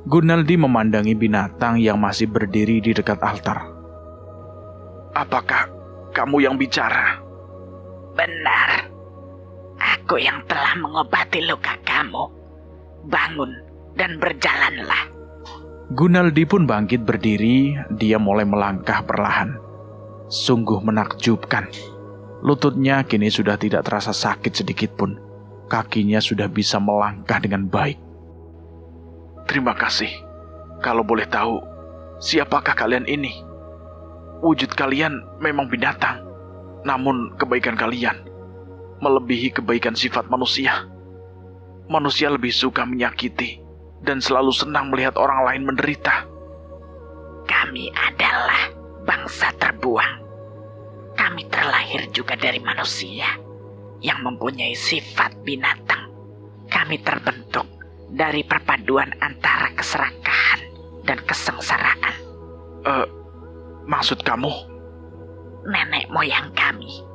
Gunaldi memandangi binatang yang masih berdiri di dekat altar. Apakah kamu yang bicara? Benar, aku yang telah mengobati luka kamu. Bangun dan berjalanlah. Gunaldi pun bangkit berdiri, dia mulai melangkah perlahan. Sungguh menakjubkan. Lututnya kini sudah tidak terasa sakit sedikit pun. Kakinya sudah bisa melangkah dengan baik. Terima kasih. Kalau boleh tahu, siapakah kalian ini? Wujud kalian memang binatang, namun kebaikan kalian melebihi kebaikan sifat manusia. Manusia lebih suka menyakiti dan selalu senang melihat orang lain menderita. Kami adalah bangsa terbuang. Kami terlahir juga dari manusia yang mempunyai sifat binatang. Kami terbentuk dari perpaduan antara keserakahan dan kesengsaraan. Maksud kamu? Nenek moyang kami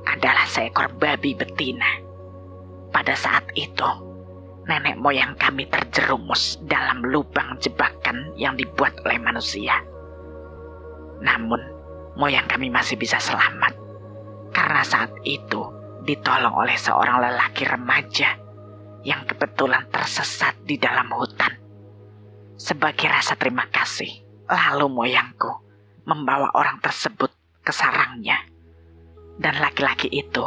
adalah seekor babi betina. Pada saat itu, nenek moyang kami terjerumus dalam lubang jebakan yang dibuat oleh manusia. Namun, moyang kami masih bisa selamat karena saat itu ditolong oleh seorang lelaki remaja yang kebetulan tersesat di dalam hutan. Sebagai rasa terima kasih, lalu moyangku membawa orang tersebut ke sarangnya. Dan laki-laki itu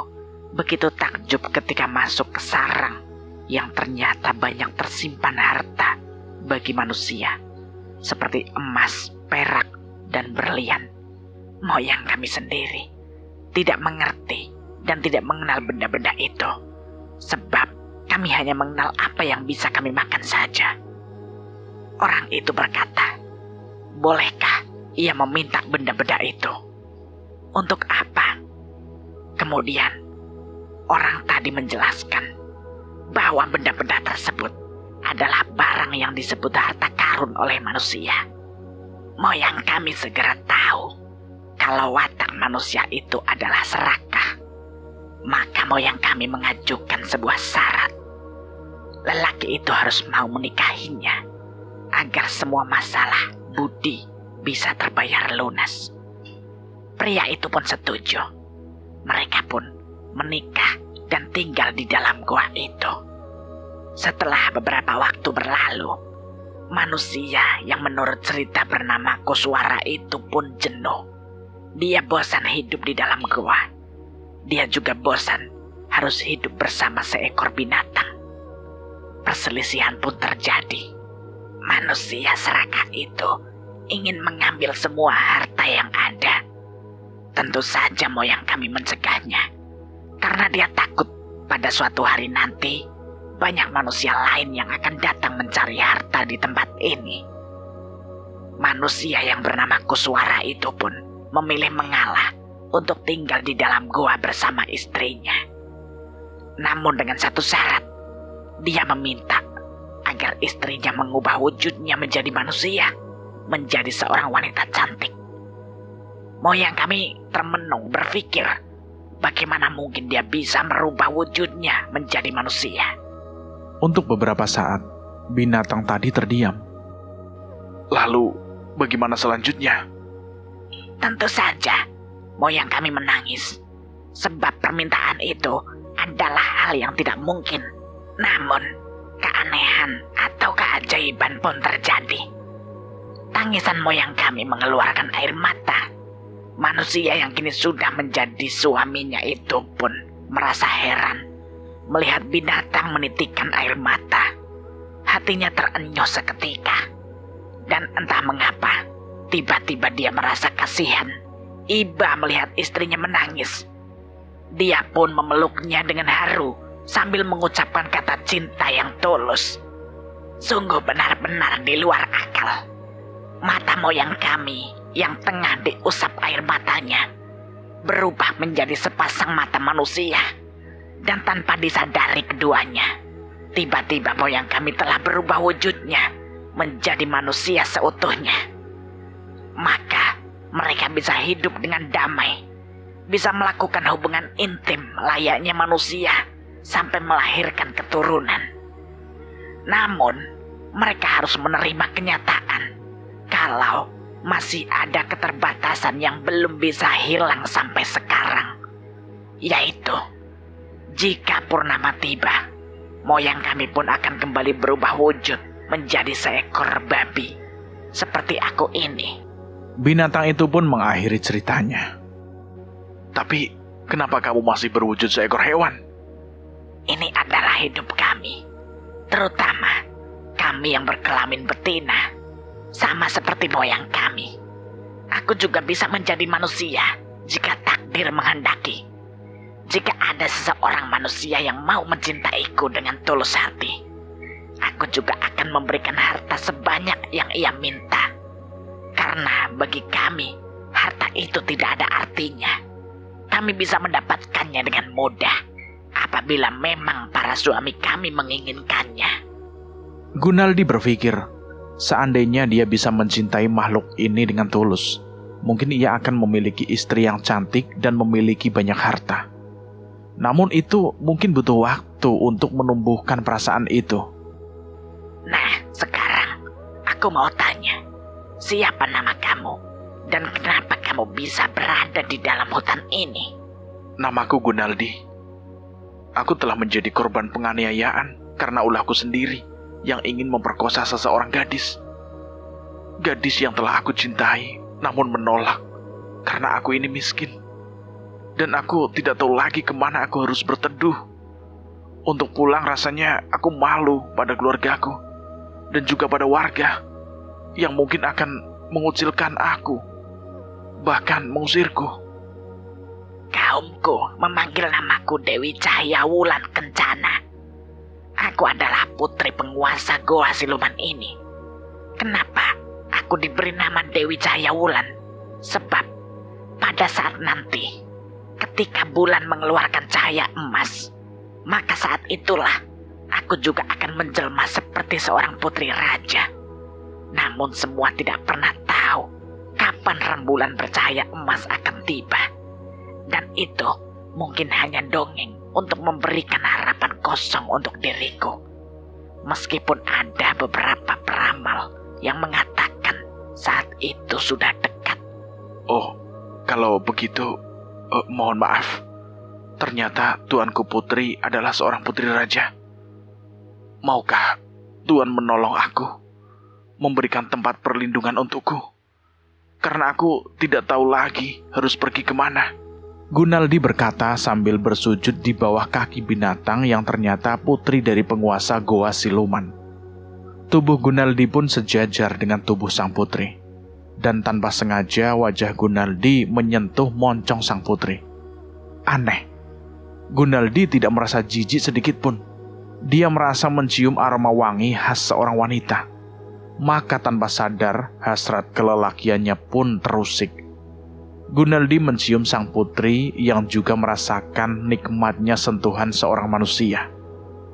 begitu takjub ketika masuk ke sarang yang ternyata banyak tersimpan harta bagi manusia, seperti emas, perak, dan berlian. Moyang kami sendiri tidak mengerti dan tidak mengenal benda-benda itu, sebab kami hanya mengenal apa yang bisa kami makan saja. Orang itu berkata, bolehkah ia meminta benda-benda itu? Untuk apa? Kemudian, orang tadi menjelaskan bahwa benda-benda tersebut adalah barang yang disebut harta karun oleh manusia. Moyang kami segera tahu kalau watak manusia itu adalah serakah. Maka moyang kami mengajukan sebuah syarat. Lelaki itu harus mau menikahinya agar semua masalah budi bisa terbayar lunas. Pria itu pun setuju. Mereka pun menikah dan tinggal di dalam gua itu. Setelah beberapa waktu berlalu, manusia yang menurut cerita bernama Koswara itu pun jenuh. Dia bosan hidup di dalam gua. Dia juga bosan harus hidup bersama seekor binatang. Perselisihan pun terjadi. Manusia serakah itu ingin mengambil semua harta yang ada. Tentu saja moyang kami mencegahnya, karena dia takut pada suatu hari nanti banyak manusia lain yang akan datang mencari harta di tempat ini. Manusia yang bernama Koswara itu pun memilih mengalah untuk tinggal di dalam gua bersama istrinya. Namun dengan satu syarat, dia meminta agar istrinya mengubah wujudnya menjadi manusia, menjadi seorang wanita cantik. Moyang kami termenung berpikir, bagaimana mungkin dia bisa merubah wujudnya menjadi manusia. Untuk beberapa saat, binatang tadi terdiam. Lalu, bagaimana selanjutnya? Tentu saja, moyang kami menangis, sebab permintaan itu adalah hal yang tidak mungkin. Namun, keanehan atau keajaiban pun terjadi. Tangisan moyang kami mengeluarkan air mata. Manusia yang kini sudah menjadi suaminya itu pun merasa heran melihat binatang menitikkan air mata. Hatinya terenyuh seketika. Dan entah mengapa, tiba-tiba dia merasa kasihan, iba melihat istrinya menangis. Dia pun memeluknya dengan haru sambil mengucapkan kata cinta yang tulus. Sungguh benar-benar di luar akal. Mata moyang kami yang tengah diusap air matanya berubah menjadi sepasang mata manusia. Dan tanpa disadari keduanya, tiba-tiba moyang kami telah berubah wujudnya menjadi manusia seutuhnya. Maka mereka bisa hidup dengan damai, bisa melakukan hubungan intim layaknya manusia sampai melahirkan keturunan. Namun, mereka harus menerima kenyataan kalau masih ada keterbatasan yang belum bisa hilang sampai sekarang, yaitu jika purnama tiba, moyang kami pun akan kembali berubah wujud menjadi seekor babi, seperti aku ini. Binatang itu pun mengakhiri ceritanya. Tapi, kenapa kamu masih berwujud seekor hewan? Ini adalah hidup kami, terutama kami yang berkelamin betina, sama seperti moyang kami. Aku juga bisa menjadi manusia jika takdir menghendaki. Jika ada seseorang manusia yang mau mencintaiku dengan tulus hati, aku juga akan memberikan harta sebanyak yang ia minta. Karena bagi kami, harta itu tidak ada artinya. Kami bisa mendapatkannya dengan mudah apabila memang para suami kami menginginkannya. Gunaldi berpikir, seandainya dia bisa mencintai makhluk ini dengan tulus, mungkin ia akan memiliki istri yang cantik dan memiliki banyak harta. Namun itu mungkin butuh waktu untuk menumbuhkan perasaan itu. Nah, sekarang aku mau tanya, siapa nama kamu? Dan kenapa kamu bisa berada di dalam hutan ini? Namaku Gunaldi. Aku telah menjadi korban penganiayaan karena ulahku sendiri yang ingin memperkosa seseorang gadis. Gadis yang telah aku cintai namun menolak karena aku ini miskin. Dan aku tidak tahu lagi kemana aku harus berteduh. Untuk pulang rasanya aku malu pada keluargaku dan juga pada warga yang mungkin akan mengucilkan aku, bahkan mengusirku. Kaumku memanggil namaku Dewi Cahaya Wulan Kencana. Aku adalah putri penguasa Goa Siluman ini. Kenapa aku diberi nama Dewi Cahaya Wulan? Sebab pada saat nanti, ketika bulan mengeluarkan cahaya emas, maka saat itulah aku juga akan menjelma seperti seorang putri raja. Namun semua tidak pernah tahu kapan rembulan bercahaya emas akan tiba. Dan itu mungkin hanya dongeng untuk memberikan harapan kosong untuk diriku. Meskipun ada beberapa peramal yang mengatakan saat itu sudah dekat. Oh, kalau begitu, mohon maaf. Ternyata tuanku putri adalah seorang putri raja. Maukah Tuan menolong aku, memberikan tempat perlindungan untukku? Karena aku tidak tahu lagi harus pergi kemana. Gunaldi berkata sambil bersujud di bawah kaki binatang yang ternyata putri dari penguasa Goa Siluman. Tubuh Gunaldi pun sejajar dengan tubuh sang putri. Dan tanpa sengaja wajah Gunaldi menyentuh moncong sang putri. Aneh, Gunaldi tidak merasa jijik sedikit pun. Dia merasa mencium aroma wangi khas seorang wanita. Maka tanpa sadar, hasrat kelelakiannya pun terusik. Gunaldi mencium sang putri yang juga merasakan nikmatnya sentuhan seorang manusia.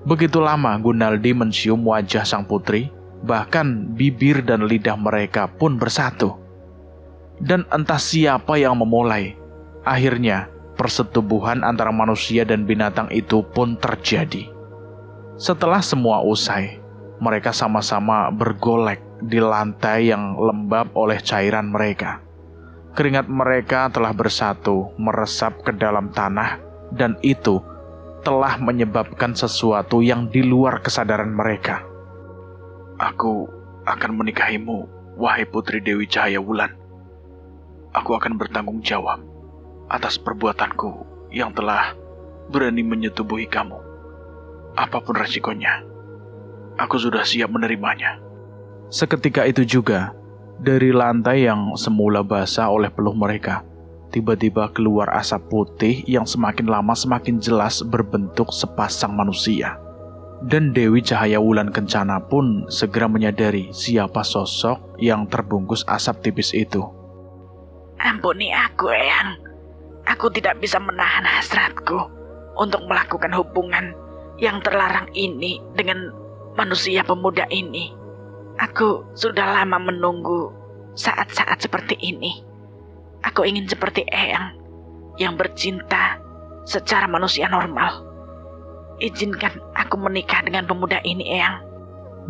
Begitu lama Gunaldi mencium wajah sang putri, bahkan bibir dan lidah mereka pun bersatu. Dan entah siapa yang memulai, akhirnya persetubuhan antara manusia dan binatang itu pun terjadi. Setelah semua usai, mereka sama-sama bergolek di lantai yang lembab oleh cairan mereka. Keringat mereka telah bersatu meresap ke dalam tanah, dan itu telah menyebabkan sesuatu yang di luar kesadaran mereka. Aku akan menikahimu, wahai Putri Dewi Cahaya Wulan. Aku akan bertanggung jawab atas perbuatanku yang telah berani menyetubuhi kamu. Apapun resikonya, aku sudah siap menerimanya. Seketika itu juga, dari lantai yang semula basah oleh peluh mereka, tiba-tiba keluar asap putih yang semakin lama semakin jelas berbentuk sepasang manusia. Dan Dewi Cahaya Wulan Kencana pun segera menyadari siapa sosok yang terbungkus asap tipis itu. Ampuni aku, Eyang. Aku tidak bisa menahan hasratku untuk melakukan hubungan yang terlarang ini dengan manusia pemuda ini. Aku sudah lama menunggu saat-saat seperti ini. Aku ingin seperti Eyang yang bercinta secara manusia normal. Izinkan aku menikah dengan pemuda ini, Eyang.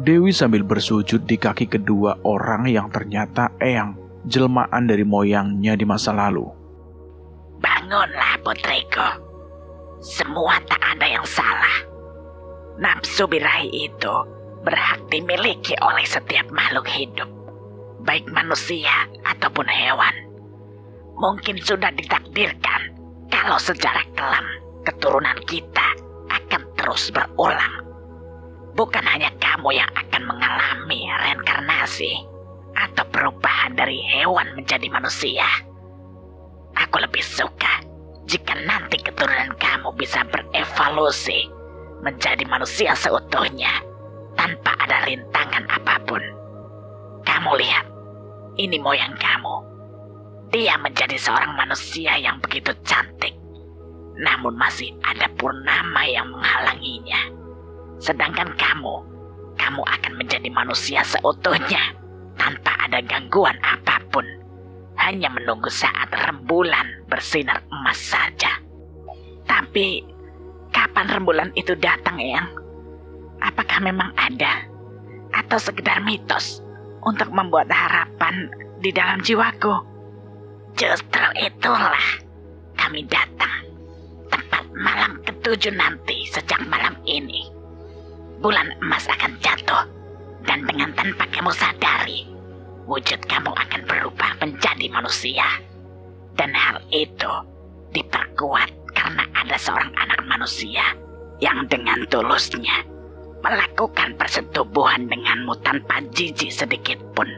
Dewi sambil bersujud di kaki kedua orang yang ternyata Eyang, jelmaan dari moyangnya di masa lalu. Bangunlah, putriku. Semua tak ada yang salah. Nafsu birahi itu berhak dimiliki oleh setiap makhluk hidup, baik manusia ataupun hewan. Mungkin sudah ditakdirkan kalau sejarah kelam keturunan kita akan terus berulang. Bukan hanya kamu yang akan mengalami reinkarnasi atau perubahan dari hewan menjadi manusia. Aku lebih suka jika nanti keturunan kamu bisa berevolusi menjadi manusia seutuhnya tanpa ada rintangan apapun. Kamu lihat, ini moyang kamu. Dia menjadi seorang manusia yang begitu cantik, namun masih ada purnama yang menghalanginya. Sedangkan kamu akan menjadi manusia seutuhnya tanpa ada gangguan apapun, hanya menunggu saat rembulan bersinar emas saja. Tapi kapan rembulan itu datang, Eyang? Apakah memang ada atau sekedar mitos untuk membuat harapan di dalam jiwaku? Justru itulah kami datang tepat malam ke-7 nanti. Sejak malam ini bulan emas akan jatuh, dan dengan tanpa kamu sadari, wujud kamu akan berubah menjadi manusia. Dan hal itu diperkuat karena ada seorang anak manusia yang dengan tulusnya melakukan persetubuhan denganmu tanpa jijik sedikit pun.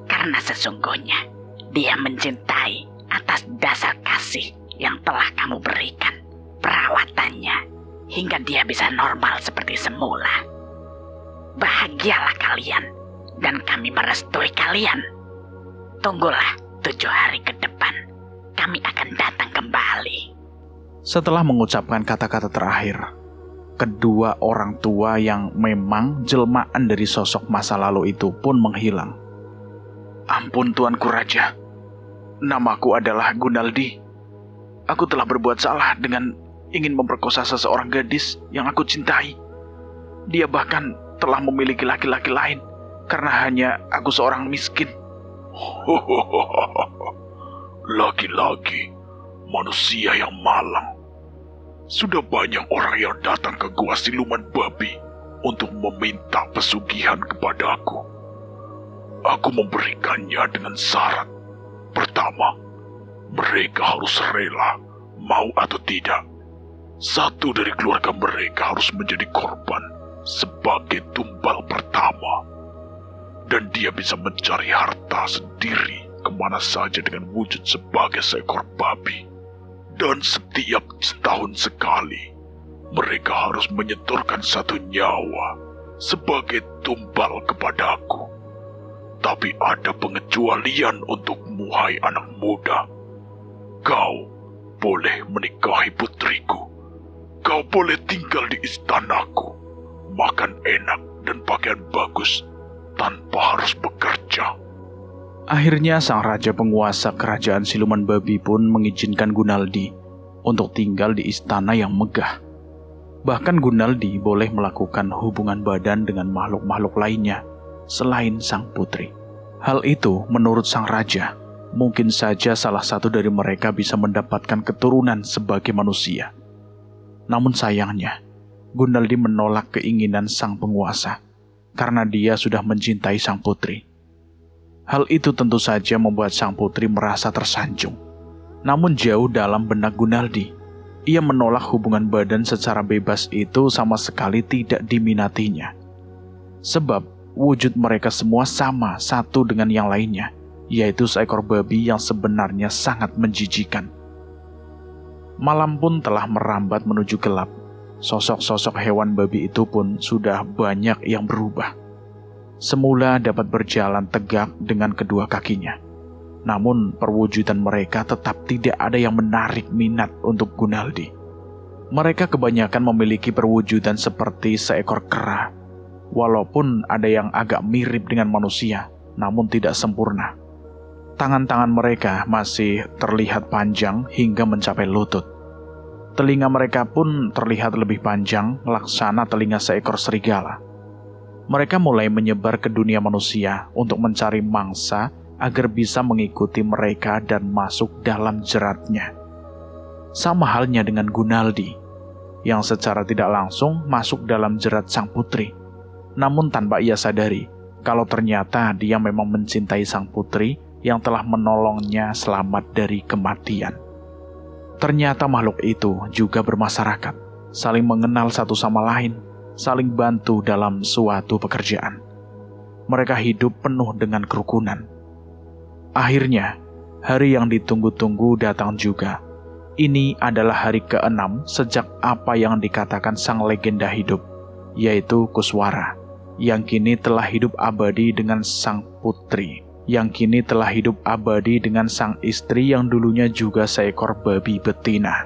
Karena sesungguhnya dia mencintai atas dasar kasih yang telah kamu berikan perawatannya hingga dia bisa normal seperti semula. Bahagialah kalian, dan kami merestui kalian. Tunggulah 7 hari ke depan, kami akan datang kembali. Setelah mengucapkan kata-kata terakhir, kedua orang tua yang memang jelmaan dari sosok masa lalu itu pun menghilang. Ampun Tuanku Raja, namaku adalah Gunaldi. Aku telah berbuat salah dengan ingin memperkosa seseorang gadis yang aku cintai. Dia bahkan telah memiliki laki-laki lain karena hanya aku seorang miskin. Lagi-lagi manusia yang malang. Sudah banyak orang yang datang ke gua siluman babi untuk meminta pesugihan kepadaku. Aku memberikannya dengan syarat. Pertama, mereka harus rela, mau atau tidak. Satu dari keluarga mereka harus menjadi korban sebagai tumbal pertama. Dan dia bisa mencari harta sendiri kemana saja dengan wujud sebagai seekor babi. Dan setiap setahun sekali, mereka harus menyetorkan 1 nyawa sebagai tumbal kepadaku. Tapi ada pengecualian untukmu, hai anak muda. Kau boleh menikahi putriku. Kau boleh tinggal di istanaku, makan enak dan pakaian bagus, tanpa harus bekerja. Akhirnya sang raja penguasa kerajaan siluman babi pun mengizinkan Gunaldi untuk tinggal di istana yang megah. Bahkan Gunaldi boleh melakukan hubungan badan dengan makhluk-makhluk lainnya selain sang putri. Hal itu menurut sang raja, mungkin saja salah satu dari mereka bisa mendapatkan keturunan sebagai manusia. Namun sayangnya, Gunaldi menolak keinginan sang penguasa karena dia sudah mencintai sang putri. Hal itu tentu saja membuat sang putri merasa tersanjung. Namun jauh dalam benak Gunaldi, ia menolak hubungan badan secara bebas itu sama sekali tidak diminatinya. Sebab wujud mereka semua sama satu dengan yang lainnya, yaitu seekor babi yang sebenarnya sangat menjijikan. Malam pun telah merambat menuju gelap. Sosok-sosok hewan babi itu pun sudah banyak yang berubah. Semula dapat berjalan tegak dengan kedua kakinya. Namun perwujudan mereka tetap tidak ada yang menarik minat untuk Gunaldi. Mereka kebanyakan memiliki perwujudan seperti seekor kera, walaupun ada yang agak mirip dengan manusia, namun tidak sempurna. Tangan-tangan mereka masih terlihat panjang hingga mencapai lutut. Telinga mereka pun terlihat lebih panjang, laksana telinga seekor serigala. Mereka mulai menyebar ke dunia manusia untuk mencari mangsa agar bisa mengikuti mereka dan masuk dalam jeratnya. Sama halnya dengan Gunaldi, yang secara tidak langsung masuk dalam jerat sang putri. Namun tanpa ia sadari, kalau ternyata dia memang mencintai sang putri yang telah menolongnya selamat dari kematian. Ternyata makhluk itu juga bermasyarakat, saling mengenal satu sama lain, saling bantu dalam suatu pekerjaan. Mereka hidup penuh dengan kerukunan. Akhirnya, hari yang ditunggu-tunggu datang juga. Ini adalah hari ke-6 sejak apa yang dikatakan sang legenda hidup, yaitu Kuswara, yang kini telah hidup abadi dengan sang putri, yang kini telah hidup abadi dengan sang istri yang dulunya juga seekor babi betina.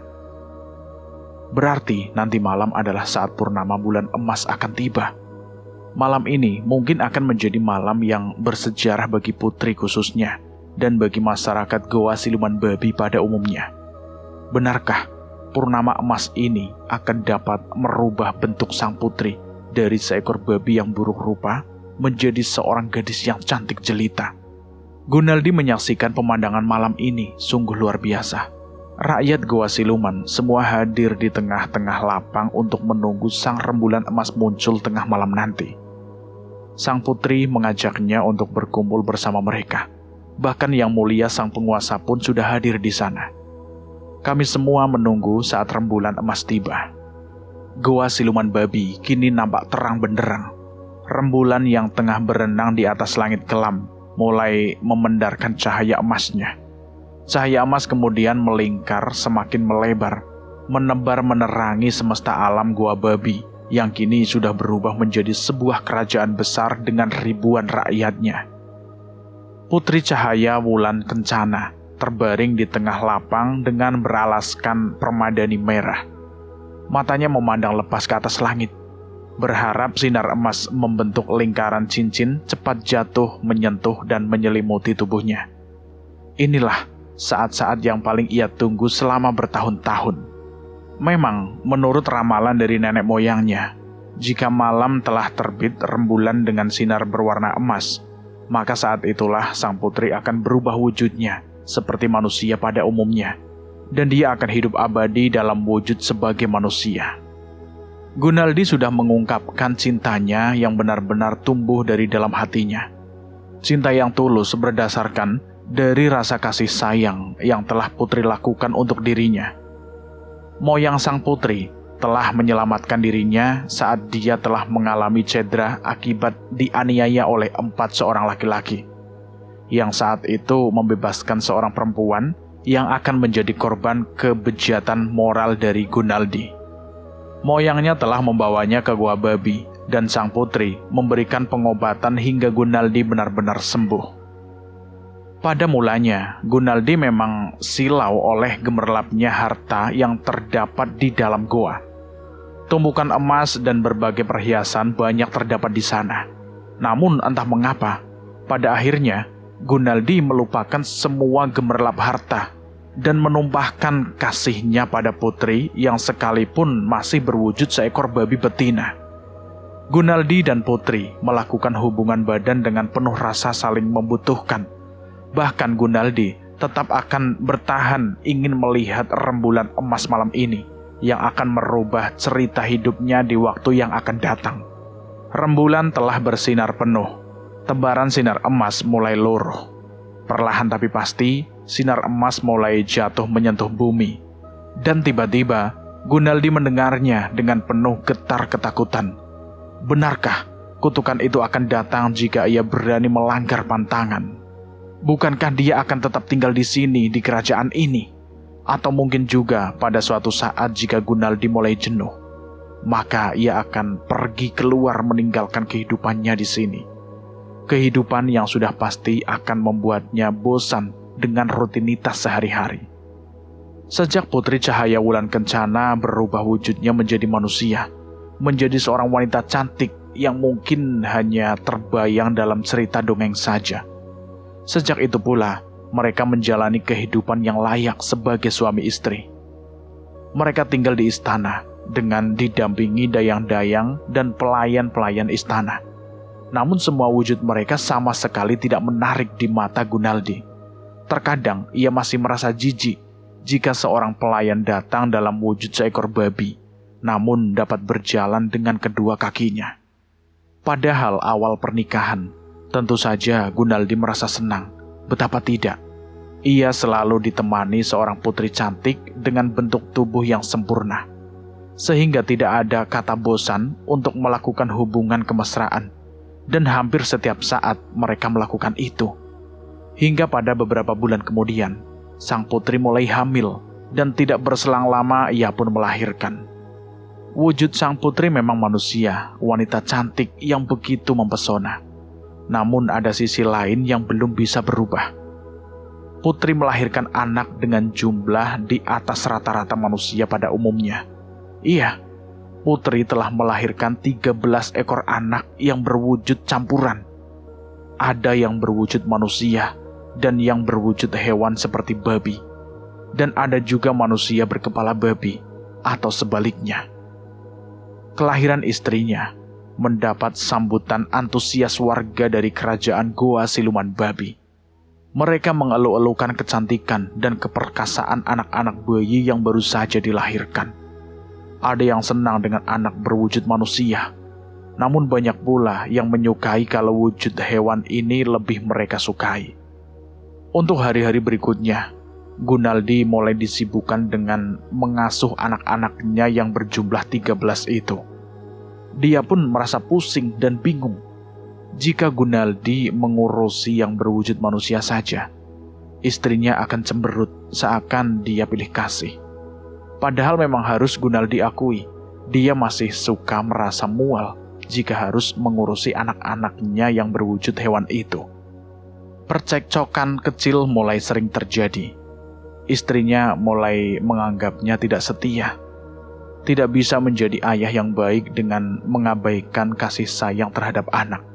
Berarti nanti malam adalah saat purnama bulan emas akan tiba. Malam ini mungkin akan menjadi malam yang bersejarah bagi putri khususnya, dan bagi masyarakat Goa Siluman Babi pada umumnya. Benarkah purnama emas ini akan dapat merubah bentuk sang putri dari seekor babi yang buruk rupa menjadi seorang gadis yang cantik jelita? Gunaldi menyaksikan pemandangan malam ini sungguh luar biasa. Rakyat Goa Siluman semua hadir di tengah-tengah lapang untuk menunggu sang rembulan emas muncul tengah malam nanti. Sang putri mengajaknya untuk berkumpul bersama mereka. Bahkan yang mulia sang penguasa pun sudah hadir di sana. Kami semua menunggu saat rembulan emas tiba. Goa Siluman Babi kini nampak terang benderang. Rembulan yang tengah berenang di atas langit kelam mulai memendarkan cahaya emasnya. Cahaya emas kemudian melingkar semakin melebar, menebar menerangi semesta alam Goa Babi yang kini sudah berubah menjadi sebuah kerajaan besar dengan ribuan rakyatnya. Putri Cahaya Wulan Kencana terbaring di tengah lapang dengan beralaskan permadani merah. Matanya memandang lepas ke atas langit, berharap sinar emas membentuk lingkaran cincin cepat jatuh, menyentuh dan menyelimuti tubuhnya. Inilah saat-saat yang paling ia tunggu selama bertahun-tahun. Memang, menurut ramalan dari nenek moyangnya, jika malam telah terbit rembulan dengan sinar berwarna emas, maka saat itulah sang putri akan berubah wujudnya seperti manusia pada umumnya, dan dia akan hidup abadi dalam wujud sebagai manusia. Gunaldi sudah mengungkapkan cintanya yang benar-benar tumbuh dari dalam hatinya. Cinta yang tulus berdasarkan dari rasa kasih sayang yang telah putri lakukan untuk dirinya. Moyang sang putri telah menyelamatkan dirinya saat dia telah mengalami cedera akibat dianiaya oleh 4 seorang laki-laki, yang saat itu membebaskan seorang perempuan yang akan menjadi korban kebejatan moral dari Gunaldi. Moyangnya telah membawanya ke Goa Babi, dan sang putri memberikan pengobatan hingga Gunaldi benar-benar sembuh. Pada mulanya, Gunaldi memang silau oleh gemerlapnya harta yang terdapat di dalam goa. Tumpukan emas dan berbagai perhiasan banyak terdapat di sana. Namun entah mengapa, pada akhirnya Gunaldi melupakan semua gemerlap harta dan menumpahkan kasihnya pada putri yang sekalipun masih berwujud seekor babi betina. Gunaldi dan putri melakukan hubungan badan dengan penuh rasa saling membutuhkan. Bahkan Gunaldi tetap akan bertahan ingin melihat rembulan emas malam ini yang akan merubah cerita hidupnya di waktu yang akan datang. Rembulan telah bersinar penuh. Tebaran sinar emas mulai luruh. Perlahan tapi pasti, sinar emas mulai jatuh menyentuh bumi. Dan tiba-tiba, Gunaldi mendengarnya dengan penuh getar ketakutan. Benarkah kutukan itu akan datang jika ia berani melanggar pantangan? Bukankah dia akan tetap tinggal di sini, di kerajaan ini? Atau mungkin juga pada suatu saat jika Gunaldi mulai jenuh, maka ia akan pergi keluar meninggalkan kehidupannya di sini. Kehidupan yang sudah pasti akan membuatnya bosan dengan rutinitas sehari-hari. Sejak Putri Cahaya Wulan Kencana berubah wujudnya menjadi manusia, menjadi seorang wanita cantik yang mungkin hanya terbayang dalam cerita dongeng saja. Sejak itu pula, mereka menjalani kehidupan yang layak sebagai suami istri. Mereka tinggal di istana dengan didampingi dayang-dayang dan pelayan-pelayan istana. Namun semua wujud mereka sama sekali tidak menarik di mata Gunaldi. Terkadang ia masih merasa jijik jika seorang pelayan datang dalam wujud seekor babi, namun dapat berjalan dengan kedua kakinya. Padahal awal pernikahan, tentu saja Gunaldi merasa senang. Betapa tidak, ia selalu ditemani seorang putri cantik dengan bentuk tubuh yang sempurna, sehingga tidak ada kata bosan untuk melakukan hubungan kemesraan, dan hampir setiap saat mereka melakukan itu. Hingga pada beberapa bulan kemudian, sang putri mulai hamil, dan tidak berselang lama ia pun melahirkan. Wujud sang putri memang manusia, wanita cantik yang begitu mempesona. Namun ada sisi lain yang belum bisa berubah. Putri melahirkan anak dengan jumlah di atas rata-rata manusia pada umumnya. Iya, Putri telah melahirkan 13 ekor anak yang berwujud campuran. Ada yang berwujud manusia, dan yang berwujud hewan seperti babi. Dan ada juga manusia berkepala babi, atau sebaliknya. Kelahiran istrinya mendapat sambutan antusias warga dari kerajaan Goa Siluman Babi. Mereka mengeluh-elukan kecantikan dan keperkasaan anak-anak bayi yang baru saja dilahirkan. Ada yang senang dengan anak berwujud manusia, namun banyak pula yang menyukai kalau wujud hewan ini lebih mereka sukai. Untuk hari-hari berikutnya, Gunaldi mulai disibukkan dengan mengasuh anak-anaknya yang berjumlah 13 itu. Dia pun merasa pusing dan bingung. Jika Gunaldi mengurusi yang berwujud manusia saja, istrinya akan cemberut seakan dia pilih kasih. Padahal memang harus Gunaldi akui, dia masih suka merasa mual jika harus mengurusi anak-anaknya yang berwujud hewan itu. Percekcokan kecil mulai sering terjadi. Istrinya mulai menganggapnya tidak setia. Tidak bisa menjadi ayah yang baik dengan mengabaikan kasih sayang terhadap anak.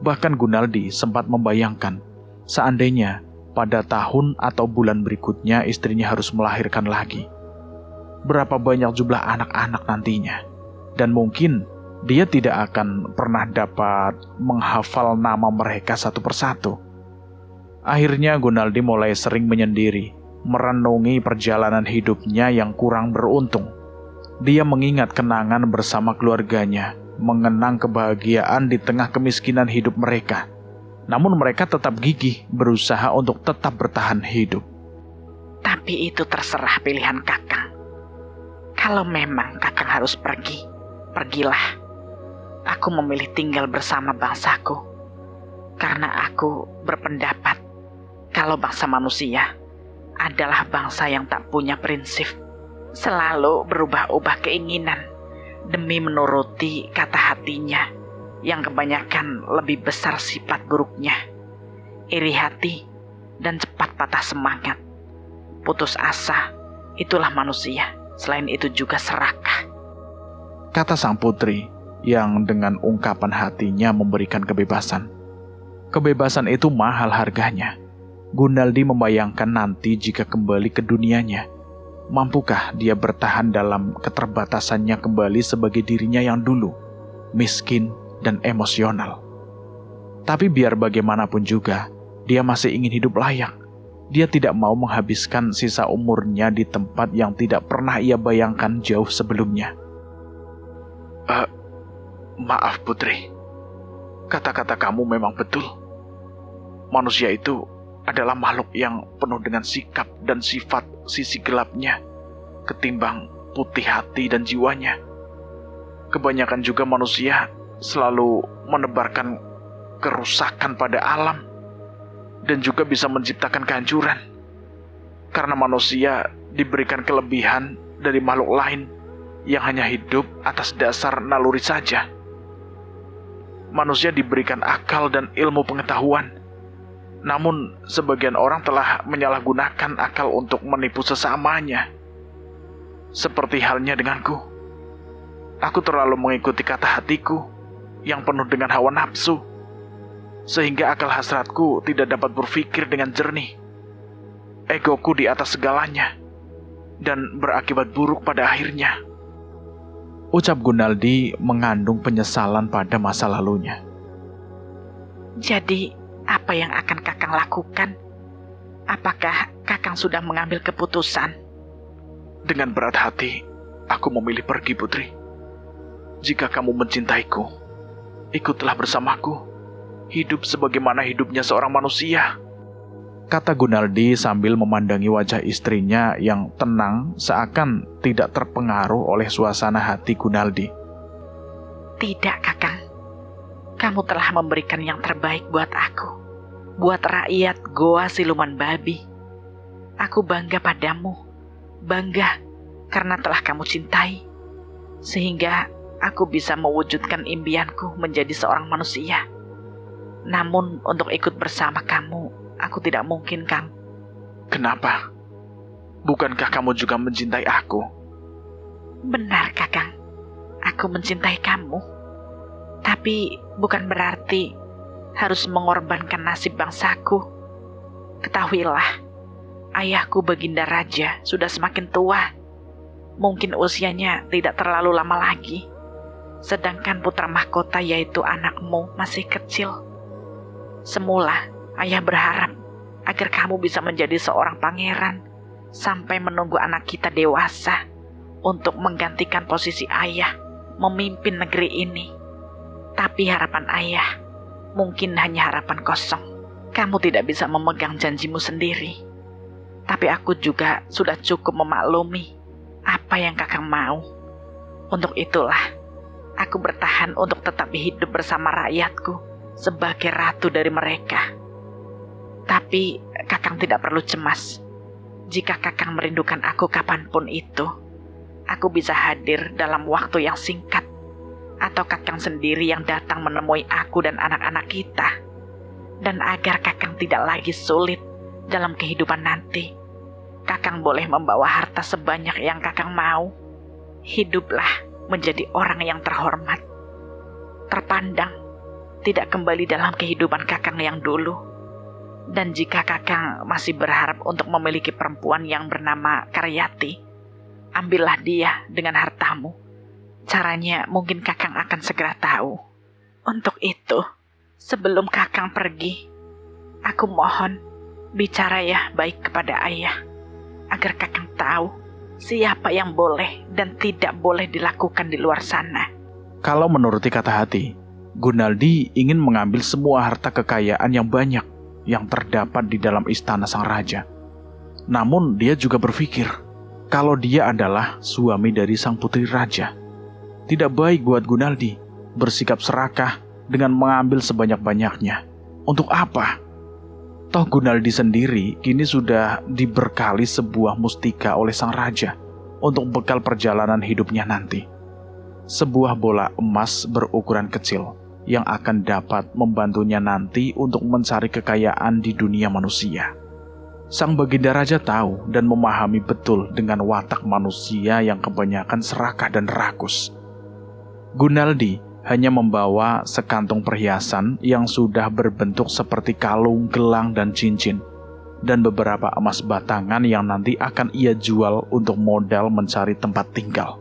Bahkan Gunaldi sempat membayangkan, seandainya pada tahun atau bulan berikutnya istrinya harus melahirkan lagi. Berapa banyak jumlah anak-anak nantinya. Dan mungkin dia tidak akan pernah dapat menghafal nama mereka satu persatu. Akhirnya Gunaldi mulai sering menyendiri, merenungi perjalanan hidupnya yang kurang beruntung. Dia mengingat kenangan bersama keluarganya, mengenang kebahagiaan di tengah kemiskinan hidup mereka. Namun mereka tetap gigih berusaha untuk tetap bertahan hidup. Tapi itu terserah pilihan Kakang. Kalau memang Kakang harus pergi, pergilah. Aku memilih tinggal bersama bangsaku. Karena aku berpendapat kalau bangsa manusia adalah bangsa yang tak punya prinsip, selalu berubah-ubah keinginan demi menuruti kata hatinya yang kebanyakan lebih besar sifat buruknya, iri hati dan cepat patah semangat, putus asa. Itulah manusia, selain itu juga serakah, kata sang putri yang dengan ungkapan hatinya memberikan kebebasan. Kebebasan itu mahal harganya. Gunaldi membayangkan nanti jika kembali ke dunianya, mampukah dia bertahan dalam keterbatasannya kembali sebagai dirinya yang dulu, miskin dan emosional. Tapi biar bagaimanapun juga, dia masih ingin hidup layak. Dia tidak mau menghabiskan sisa umurnya di tempat yang tidak pernah ia bayangkan jauh sebelumnya. Maaf Putri, kata-kata kamu memang betul. Manusia itu adalah makhluk yang penuh dengan sikap dan sifat sisi gelapnya, ketimbang putih hati dan jiwanya. Kebanyakan juga manusia selalu menebarkan kerusakan pada alam, dan juga bisa menciptakan kehancuran. Karena manusia diberikan kelebihan dari makhluk lain yang hanya hidup atas dasar naluri saja. Manusia diberikan akal dan ilmu pengetahuan, Namun, sebagian orang telah menyalahgunakan akal untuk menipu sesamanya. Seperti halnya denganku. Aku terlalu mengikuti kata hatiku yang penuh dengan hawa nafsu, sehingga akal hasratku tidak dapat berpikir dengan jernih. Egoku di atas segalanya, dan berakibat buruk pada akhirnya. Ucap Gunaldi mengandung penyesalan pada masa lalunya. Jadi, apa yang akan Kakang lakukan? Apakah Kakang sudah mengambil keputusan? Dengan berat hati, aku memilih pergi, Putri. Jika kamu mencintaiku, ikutlah bersamaku. Hidup sebagaimana hidupnya seorang manusia. Kata Gunaldi sambil memandangi wajah istrinya yang tenang seakan tidak terpengaruh oleh suasana hati Gunaldi. Tidak, Kakang. Kamu telah memberikan yang terbaik buat aku, buat rakyat Goa Siluman Babi. Aku bangga padamu, bangga karena telah kamu cintai, sehingga aku bisa mewujudkan impianku menjadi seorang manusia. Namun untuk ikut bersama kamu, aku tidak mungkin, Kang. Kenapa? Bukankah kamu juga mencintai aku? Benar, Kakang. Aku mencintai kamu. Tapi bukan berarti harus mengorbankan nasib bangsaku. Ketahuilah, ayahku Baginda Raja sudah semakin tua. Mungkin usianya tidak terlalu lama lagi. Sedangkan putra mahkota yaitu anakmu masih kecil. Semula, ayah berharap agar kamu bisa menjadi seorang pangeran sampai menunggu anak kita dewasa untuk menggantikan posisi ayah memimpin negeri ini. Tapi harapan ayah mungkin hanya harapan kosong. Kamu tidak bisa memegang janjimu sendiri. Tapi aku juga sudah cukup memaklumi apa yang Kakang mau. Untuk itulah, aku bertahan untuk tetap hidup bersama rakyatku sebagai ratu dari mereka. Tapi Kakang tidak perlu cemas. Jika Kakang merindukan aku kapanpun itu, aku bisa hadir dalam waktu yang singkat. Atau Kakang sendiri yang datang menemui aku dan anak-anak kita. Dan agar Kakang tidak lagi sulit dalam kehidupan nanti, Kakang boleh membawa harta sebanyak yang Kakang mau. Hiduplah menjadi orang yang terhormat, terpandang, tidak kembali dalam kehidupan Kakang yang dulu. Dan jika Kakang masih berharap untuk memiliki perempuan yang bernama Karyati, ambillah dia dengan hartamu. Caranya mungkin Kakang akan segera tahu. Untuk itu, sebelum Kakang pergi, aku mohon bicara ya baik kepada ayah, agar Kakang tahu siapa yang boleh dan tidak boleh dilakukan di luar sana. Kalau menuruti kata hati, Gunaldi ingin mengambil semua harta kekayaan yang banyak yang terdapat di dalam istana sang raja. Namun dia juga berpikir kalau dia adalah suami dari sang putri raja. Tidak baik buat Gunaldi bersikap serakah dengan mengambil sebanyak-banyaknya. Untuk apa? Toh Gunaldi sendiri kini sudah diberkali sebuah mustika oleh sang raja untuk bekal perjalanan hidupnya nanti. Sebuah bola emas berukuran kecil yang akan dapat membantunya nanti untuk mencari kekayaan di dunia manusia. Sang Baginda Raja tahu dan memahami betul dengan watak manusia yang kebanyakan serakah dan rakus. Gunaldi hanya membawa sekantong perhiasan yang sudah berbentuk seperti kalung, gelang, dan cincin, dan beberapa emas batangan yang nanti akan ia jual untuk modal mencari tempat tinggal.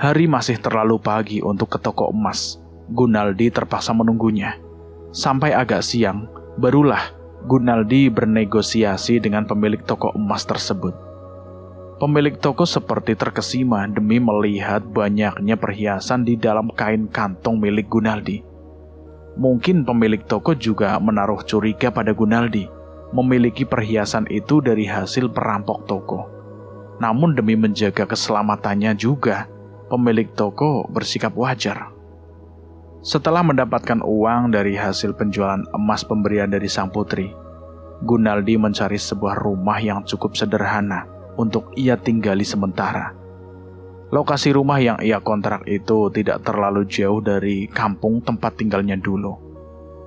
Hari masih terlalu pagi untuk ke toko emas. Gunaldi terpaksa menunggunya. Sampai agak siang, barulah Gunaldi bernegosiasi dengan pemilik toko emas tersebut. Pemilik toko seperti terkesima demi melihat banyaknya perhiasan di dalam kain kantong milik Gunaldi. Mungkin pemilik toko juga menaruh curiga pada Gunaldi, memiliki perhiasan itu dari hasil perampok toko. Namun demi menjaga keselamatannya juga, pemilik toko bersikap wajar. Setelah mendapatkan uang dari hasil penjualan emas pemberian dari sang putri, Gunaldi mencari sebuah rumah yang cukup sederhana untuk ia tinggali sementara. Lokasi rumah yang ia kontrak itu tidak terlalu jauh dari kampung tempat tinggalnya dulu.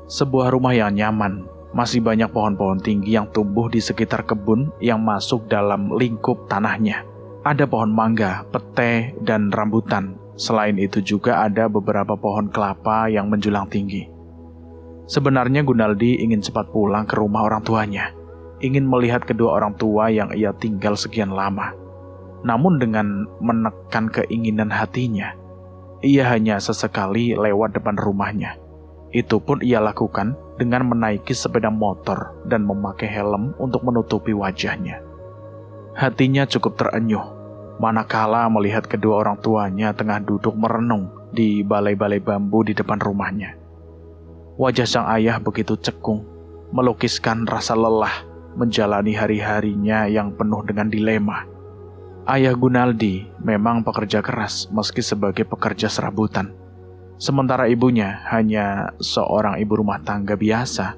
Sebuah rumah yang nyaman, Masih banyak pohon-pohon tinggi yang tumbuh di sekitar kebun yang masuk dalam lingkup tanahnya. Ada pohon mangga, pete, dan rambutan. Selain itu juga ada beberapa pohon kelapa yang menjulang tinggi. Sebenarnya Gunaldi ingin cepat pulang ke rumah orang tuanya. Ingin melihat kedua orang tua yang ia tinggal sekian lama. Namun dengan menekan keinginan hatinya, ia hanya sesekali lewat depan rumahnya. Itu pun ia lakukan dengan menaiki sepeda motor dan memakai helm untuk menutupi wajahnya. Hatinya cukup terenyuh, manakala melihat kedua orang tuanya tengah duduk merenung di balai-balai bambu di depan rumahnya. Wajah sang ayah begitu cekung, melukiskan rasa lelah menjalani hari-harinya yang penuh dengan dilema. Ayah Gunaldi memang pekerja keras meski sebagai pekerja serabutan. Sementara ibunya hanya seorang ibu rumah tangga biasa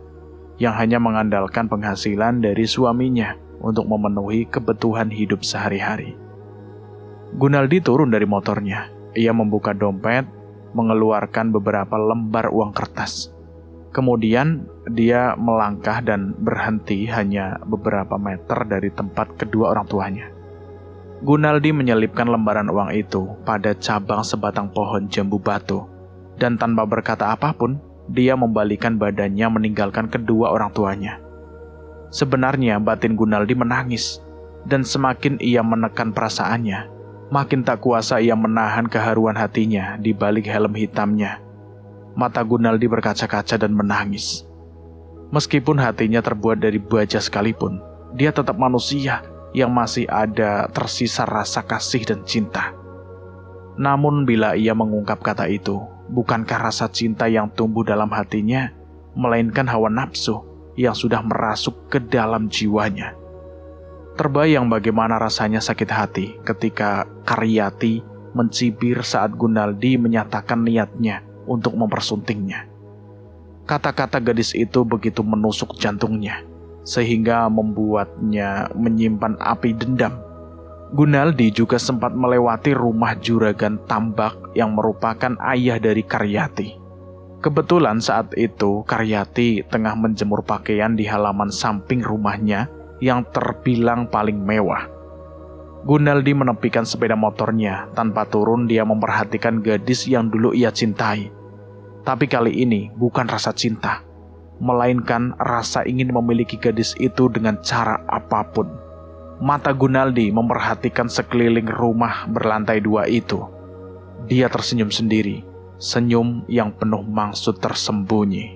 yang hanya mengandalkan penghasilan dari suaminya untuk memenuhi kebutuhan hidup sehari-hari. Gunaldi turun dari motornya. Ia membuka dompet, mengeluarkan beberapa lembar uang kertas. Kemudian dia melangkah dan berhenti hanya beberapa meter dari tempat kedua orang tuanya. Gunaldi menyelipkan lembaran uang itu pada cabang sebatang pohon jambu batu. Dan tanpa berkata apapun, dia membalikan badannya meninggalkan kedua orang tuanya. Sebenarnya batin Gunaldi menangis, dan semakin ia menekan perasaannya, makin tak kuasa ia menahan keharuan hatinya di balik helm hitamnya. Mata Gunaldi berkaca-kaca dan menangis. Meskipun hatinya terbuat dari baja sekalipun, dia tetap manusia yang masih ada tersisa rasa kasih dan cinta. Namun bila ia mengungkap kata itu, bukankah rasa cinta yang tumbuh dalam hatinya, melainkan hawa nafsu yang sudah merasuk ke dalam jiwanya. Terbayang bagaimana rasanya sakit hati ketika Karyati mencibir saat Gunaldi menyatakan niatnya untuk mempersuntingnya. Kata-kata gadis itu begitu menusuk jantungnya, sehingga membuatnya menyimpan api dendam. Gunaldi juga sempat melewati rumah juragan tambak yang merupakan ayah dari Karyati. Kebetulan saat itu Karyati tengah menjemur pakaian di halaman samping rumahnya yang terbilang paling mewah. Gunaldi menepikan sepeda motornya. Tanpa turun dia memperhatikan gadis yang dulu ia cintai. Tapi kali ini bukan rasa cinta, melainkan rasa ingin memiliki gadis itu dengan cara apapun. Mata Gunaldi memperhatikan sekeliling rumah berlantai 2 itu. Dia tersenyum sendiri, senyum yang penuh maksud tersembunyi.